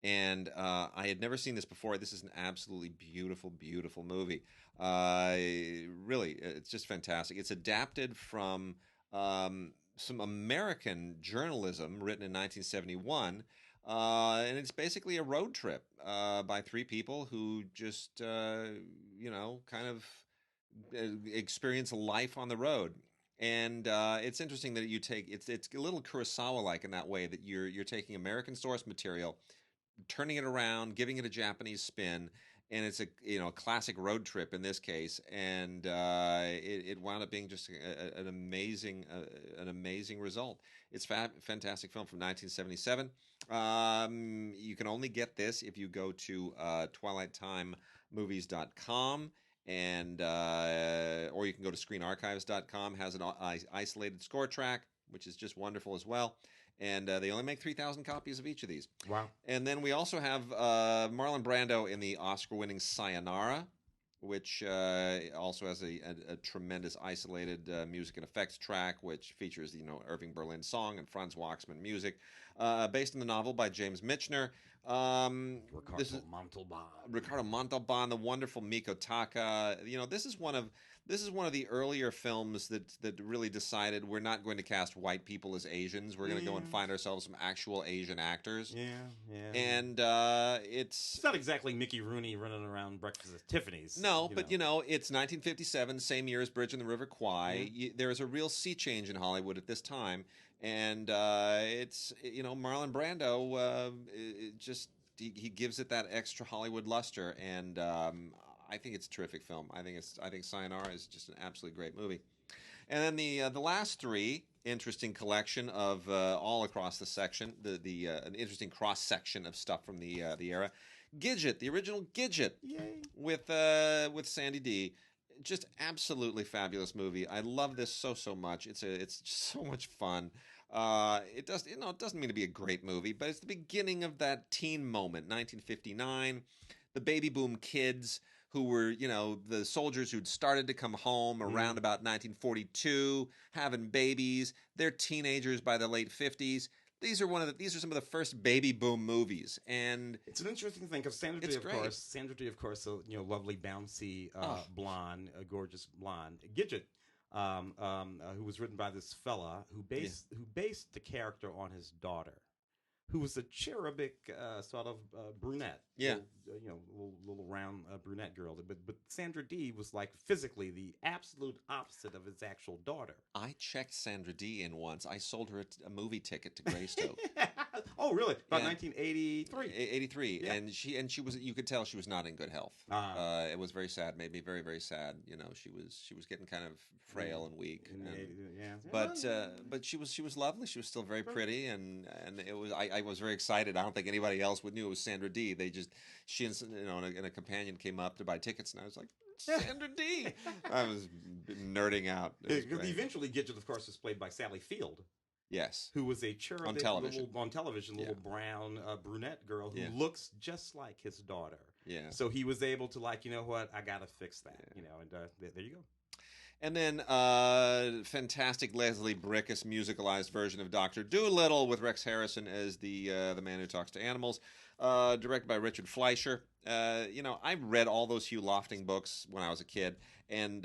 And I had never seen this before. This is an absolutely beautiful, beautiful movie. Really, it's just fantastic. It's adapted from some American journalism written in 1971. And it's basically a road trip by three people who just, kind of experience life on the road. And it's interesting that it's a little Kurosawa-like in that way, that you're taking American source material, turning it around, giving it a Japanese spin, and it's a classic road trip in this case, and it wound up being just an amazing result. It's fantastic film from 1977. You can only get this if you go to TwilightTimeMovies.com. And or you can go to ScreenArchives.com. Has an isolated score track, which is just wonderful as well. And they only make 3,000 copies of each of these. Wow. And then we also have Marlon Brando in the Oscar-winning Sayonara, which also has a tremendous isolated music and effects track, which features Irving Berlin song and Franz Waxman music, based on the novel by James Michener. Ricardo Montalban, the wonderful Miko Taka. This is one of the earlier films that really decided we're not going to cast white people as Asians. We're going to go and find ourselves some actual Asian actors. Yeah. And it's not exactly Mickey Rooney running around Breakfast at Tiffany's. No, but it's 1957, same year as Bridge on the River Kwai. Yeah. There is a real sea change in Hollywood at this time. And it's Marlon Brando he gives it that extra Hollywood luster, and I think it's a terrific film. I think Sayonara is just an absolutely great movie. And then the last three, interesting collection of all across the section, an interesting cross section of stuff from the era. Gidget, the original Gidget, yay, with Sandy D. Just absolutely fabulous movie. I love this so much. It's just so much fun. It doesn't mean to be a great movie, but it's the beginning of that teen moment, 1959. The baby boom kids who were, the soldiers who'd started to come home around about 1942, having babies. They're teenagers by the late 50s. These are some of the first baby boom movies, and it's an interesting thing because Sandra Dee, of course, a lovely bouncy blonde, a gorgeous blonde. Gidget, who was written by this fella who based the character on his daughter, who was a cherubic sort of brunette, little round brunette girl. But Sandra Dee was like physically the absolute opposite of his actual daughter. I checked Sandra Dee in once. I sold her a movie ticket to Greystoke. Oh, really? About 1983. 83, yeah. and she was. You could tell she was not in good health. It was very sad. Made me very, very sad. She was getting kind of frail and weak. But she was lovely. She was still very pretty, and it was. I was very excited. I don't think anybody else knew it was Sandra Dee. She and a companion came up to buy tickets, and I was like, Sandra Dee. I was nerding out. Eventually, Gidget, of course, was played by Sally Field. Yes, who was a cherubic on television, little brown brunette girl who looks just like his daughter. Yeah. So he was able to I gotta fix that. And there you go. And then fantastic Leslie Bricusse musicalized version of Doctor Dolittle with Rex Harrison as the man who talks to animals, directed by Richard Fleischer. I read all those Hugh Lofting books when I was a kid, and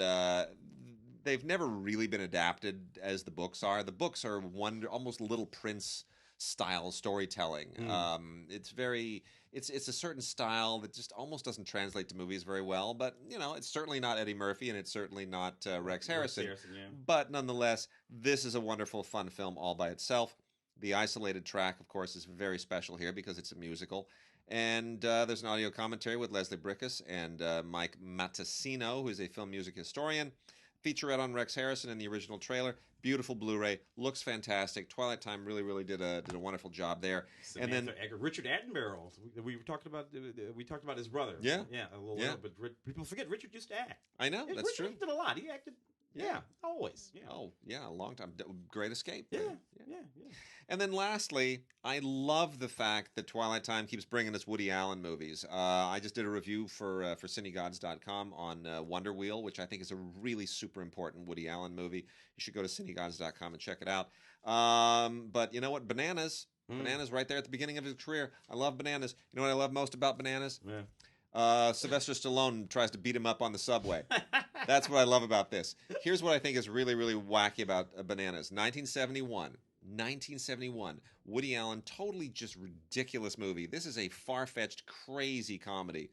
they've never really been adapted as the books are. The books are almost Little Prince style storytelling. It's a certain style that just almost doesn't translate to movies very well. But it's certainly not Eddie Murphy, and it's certainly not Rex Harrison. But nonetheless, this is a wonderful, fun film all by itself. The isolated track, of course, is very special here because it's a musical. And there's an audio commentary with Leslie Bricusse and Mike Matessino, who's a film music historian. Featurette on Rex Harrison in the original trailer. Beautiful Blu-ray. Looks fantastic. Twilight Time really did a wonderful job there. Samantha and then Richard Attenborough. We talked about his brother. Yeah, a little bit. People forget Richard used to act. I know, that's Richard true. He did a lot. He acted Yeah, always. Yeah. Oh, yeah, a long time. Great Escape. Yeah. And then lastly, I love the fact that Twilight Time keeps bringing us Woody Allen movies. I just did a review for CineGods.com on Wonder Wheel, which I think is a really super important Woody Allen movie. You should go to CineGods.com and check it out. But you know what? Bananas. Bananas right there at the beginning of his career. I love Bananas. You know what I love most about Bananas? Yeah. Sylvester Stallone tries to beat him up on the subway. That's what I love about this. Here's what I think is really, really wacky about Bananas. 1971. Woody Allen, totally just ridiculous movie. This is a far-fetched, crazy comedy.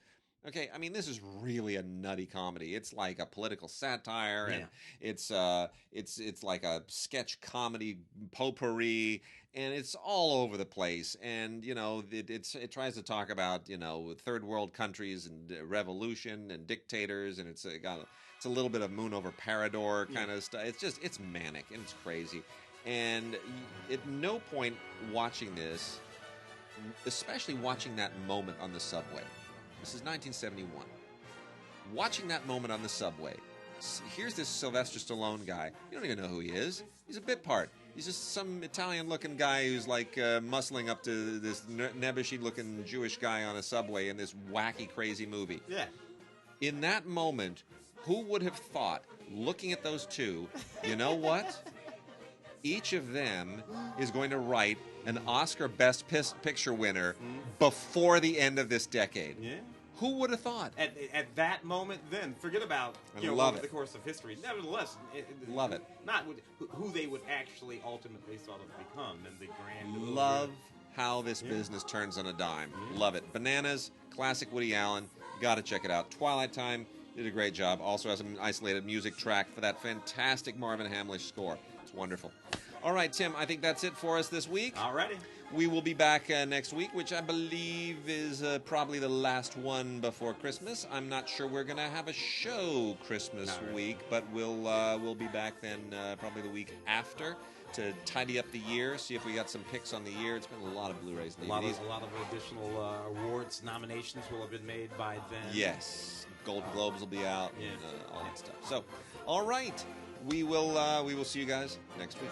Okay, I mean, this is really a nutty comedy. It's like a political satire, and it's like a sketch comedy potpourri, and it's all over the place. And you know, it tries to talk about, you know, third world countries and revolution and dictators, and it's a little bit of Moon over Parador kind of stuff. It's manic and it's crazy. And at no point watching this, especially watching that moment on the subway. This is 1971. Watching that moment on the subway. Here's this Sylvester Stallone guy. You don't even know who he is. He's a bit part. He's just some Italian-looking guy who's like muscling up to this nebbishy-looking Jewish guy on a subway in this wacky, crazy movie. Yeah. In that moment, who would have thought, looking at those two, you know what? Each of them is going to write an Oscar Best Picture winner before the end of this decade. Yeah. Who would have thought? At that moment, then forget about over the course of history. Nevertheless, love it. Not who they would actually ultimately sort of become, and the grand. Love how this business turns on a dime. Love it. Bananas, classic Woody Allen. Got to check it out. Twilight Time did a great job. Also has an isolated music track for that fantastic Marvin Hamlish score. It's wonderful. All right, Tim, I think that's it for us this week. Alrighty. We will be back next week, which I believe is probably the last one before Christmas. I'm not sure we're going to have a show Christmas week, but we'll be back then probably the week after to tidy up the year, see if we got some picks on the year. It's been a lot of Blu-rays and DVDs. A lot of additional awards nominations will have been made by then. Yes. Golden Globes will be out and all that stuff. So, all right. We will see you guys next week.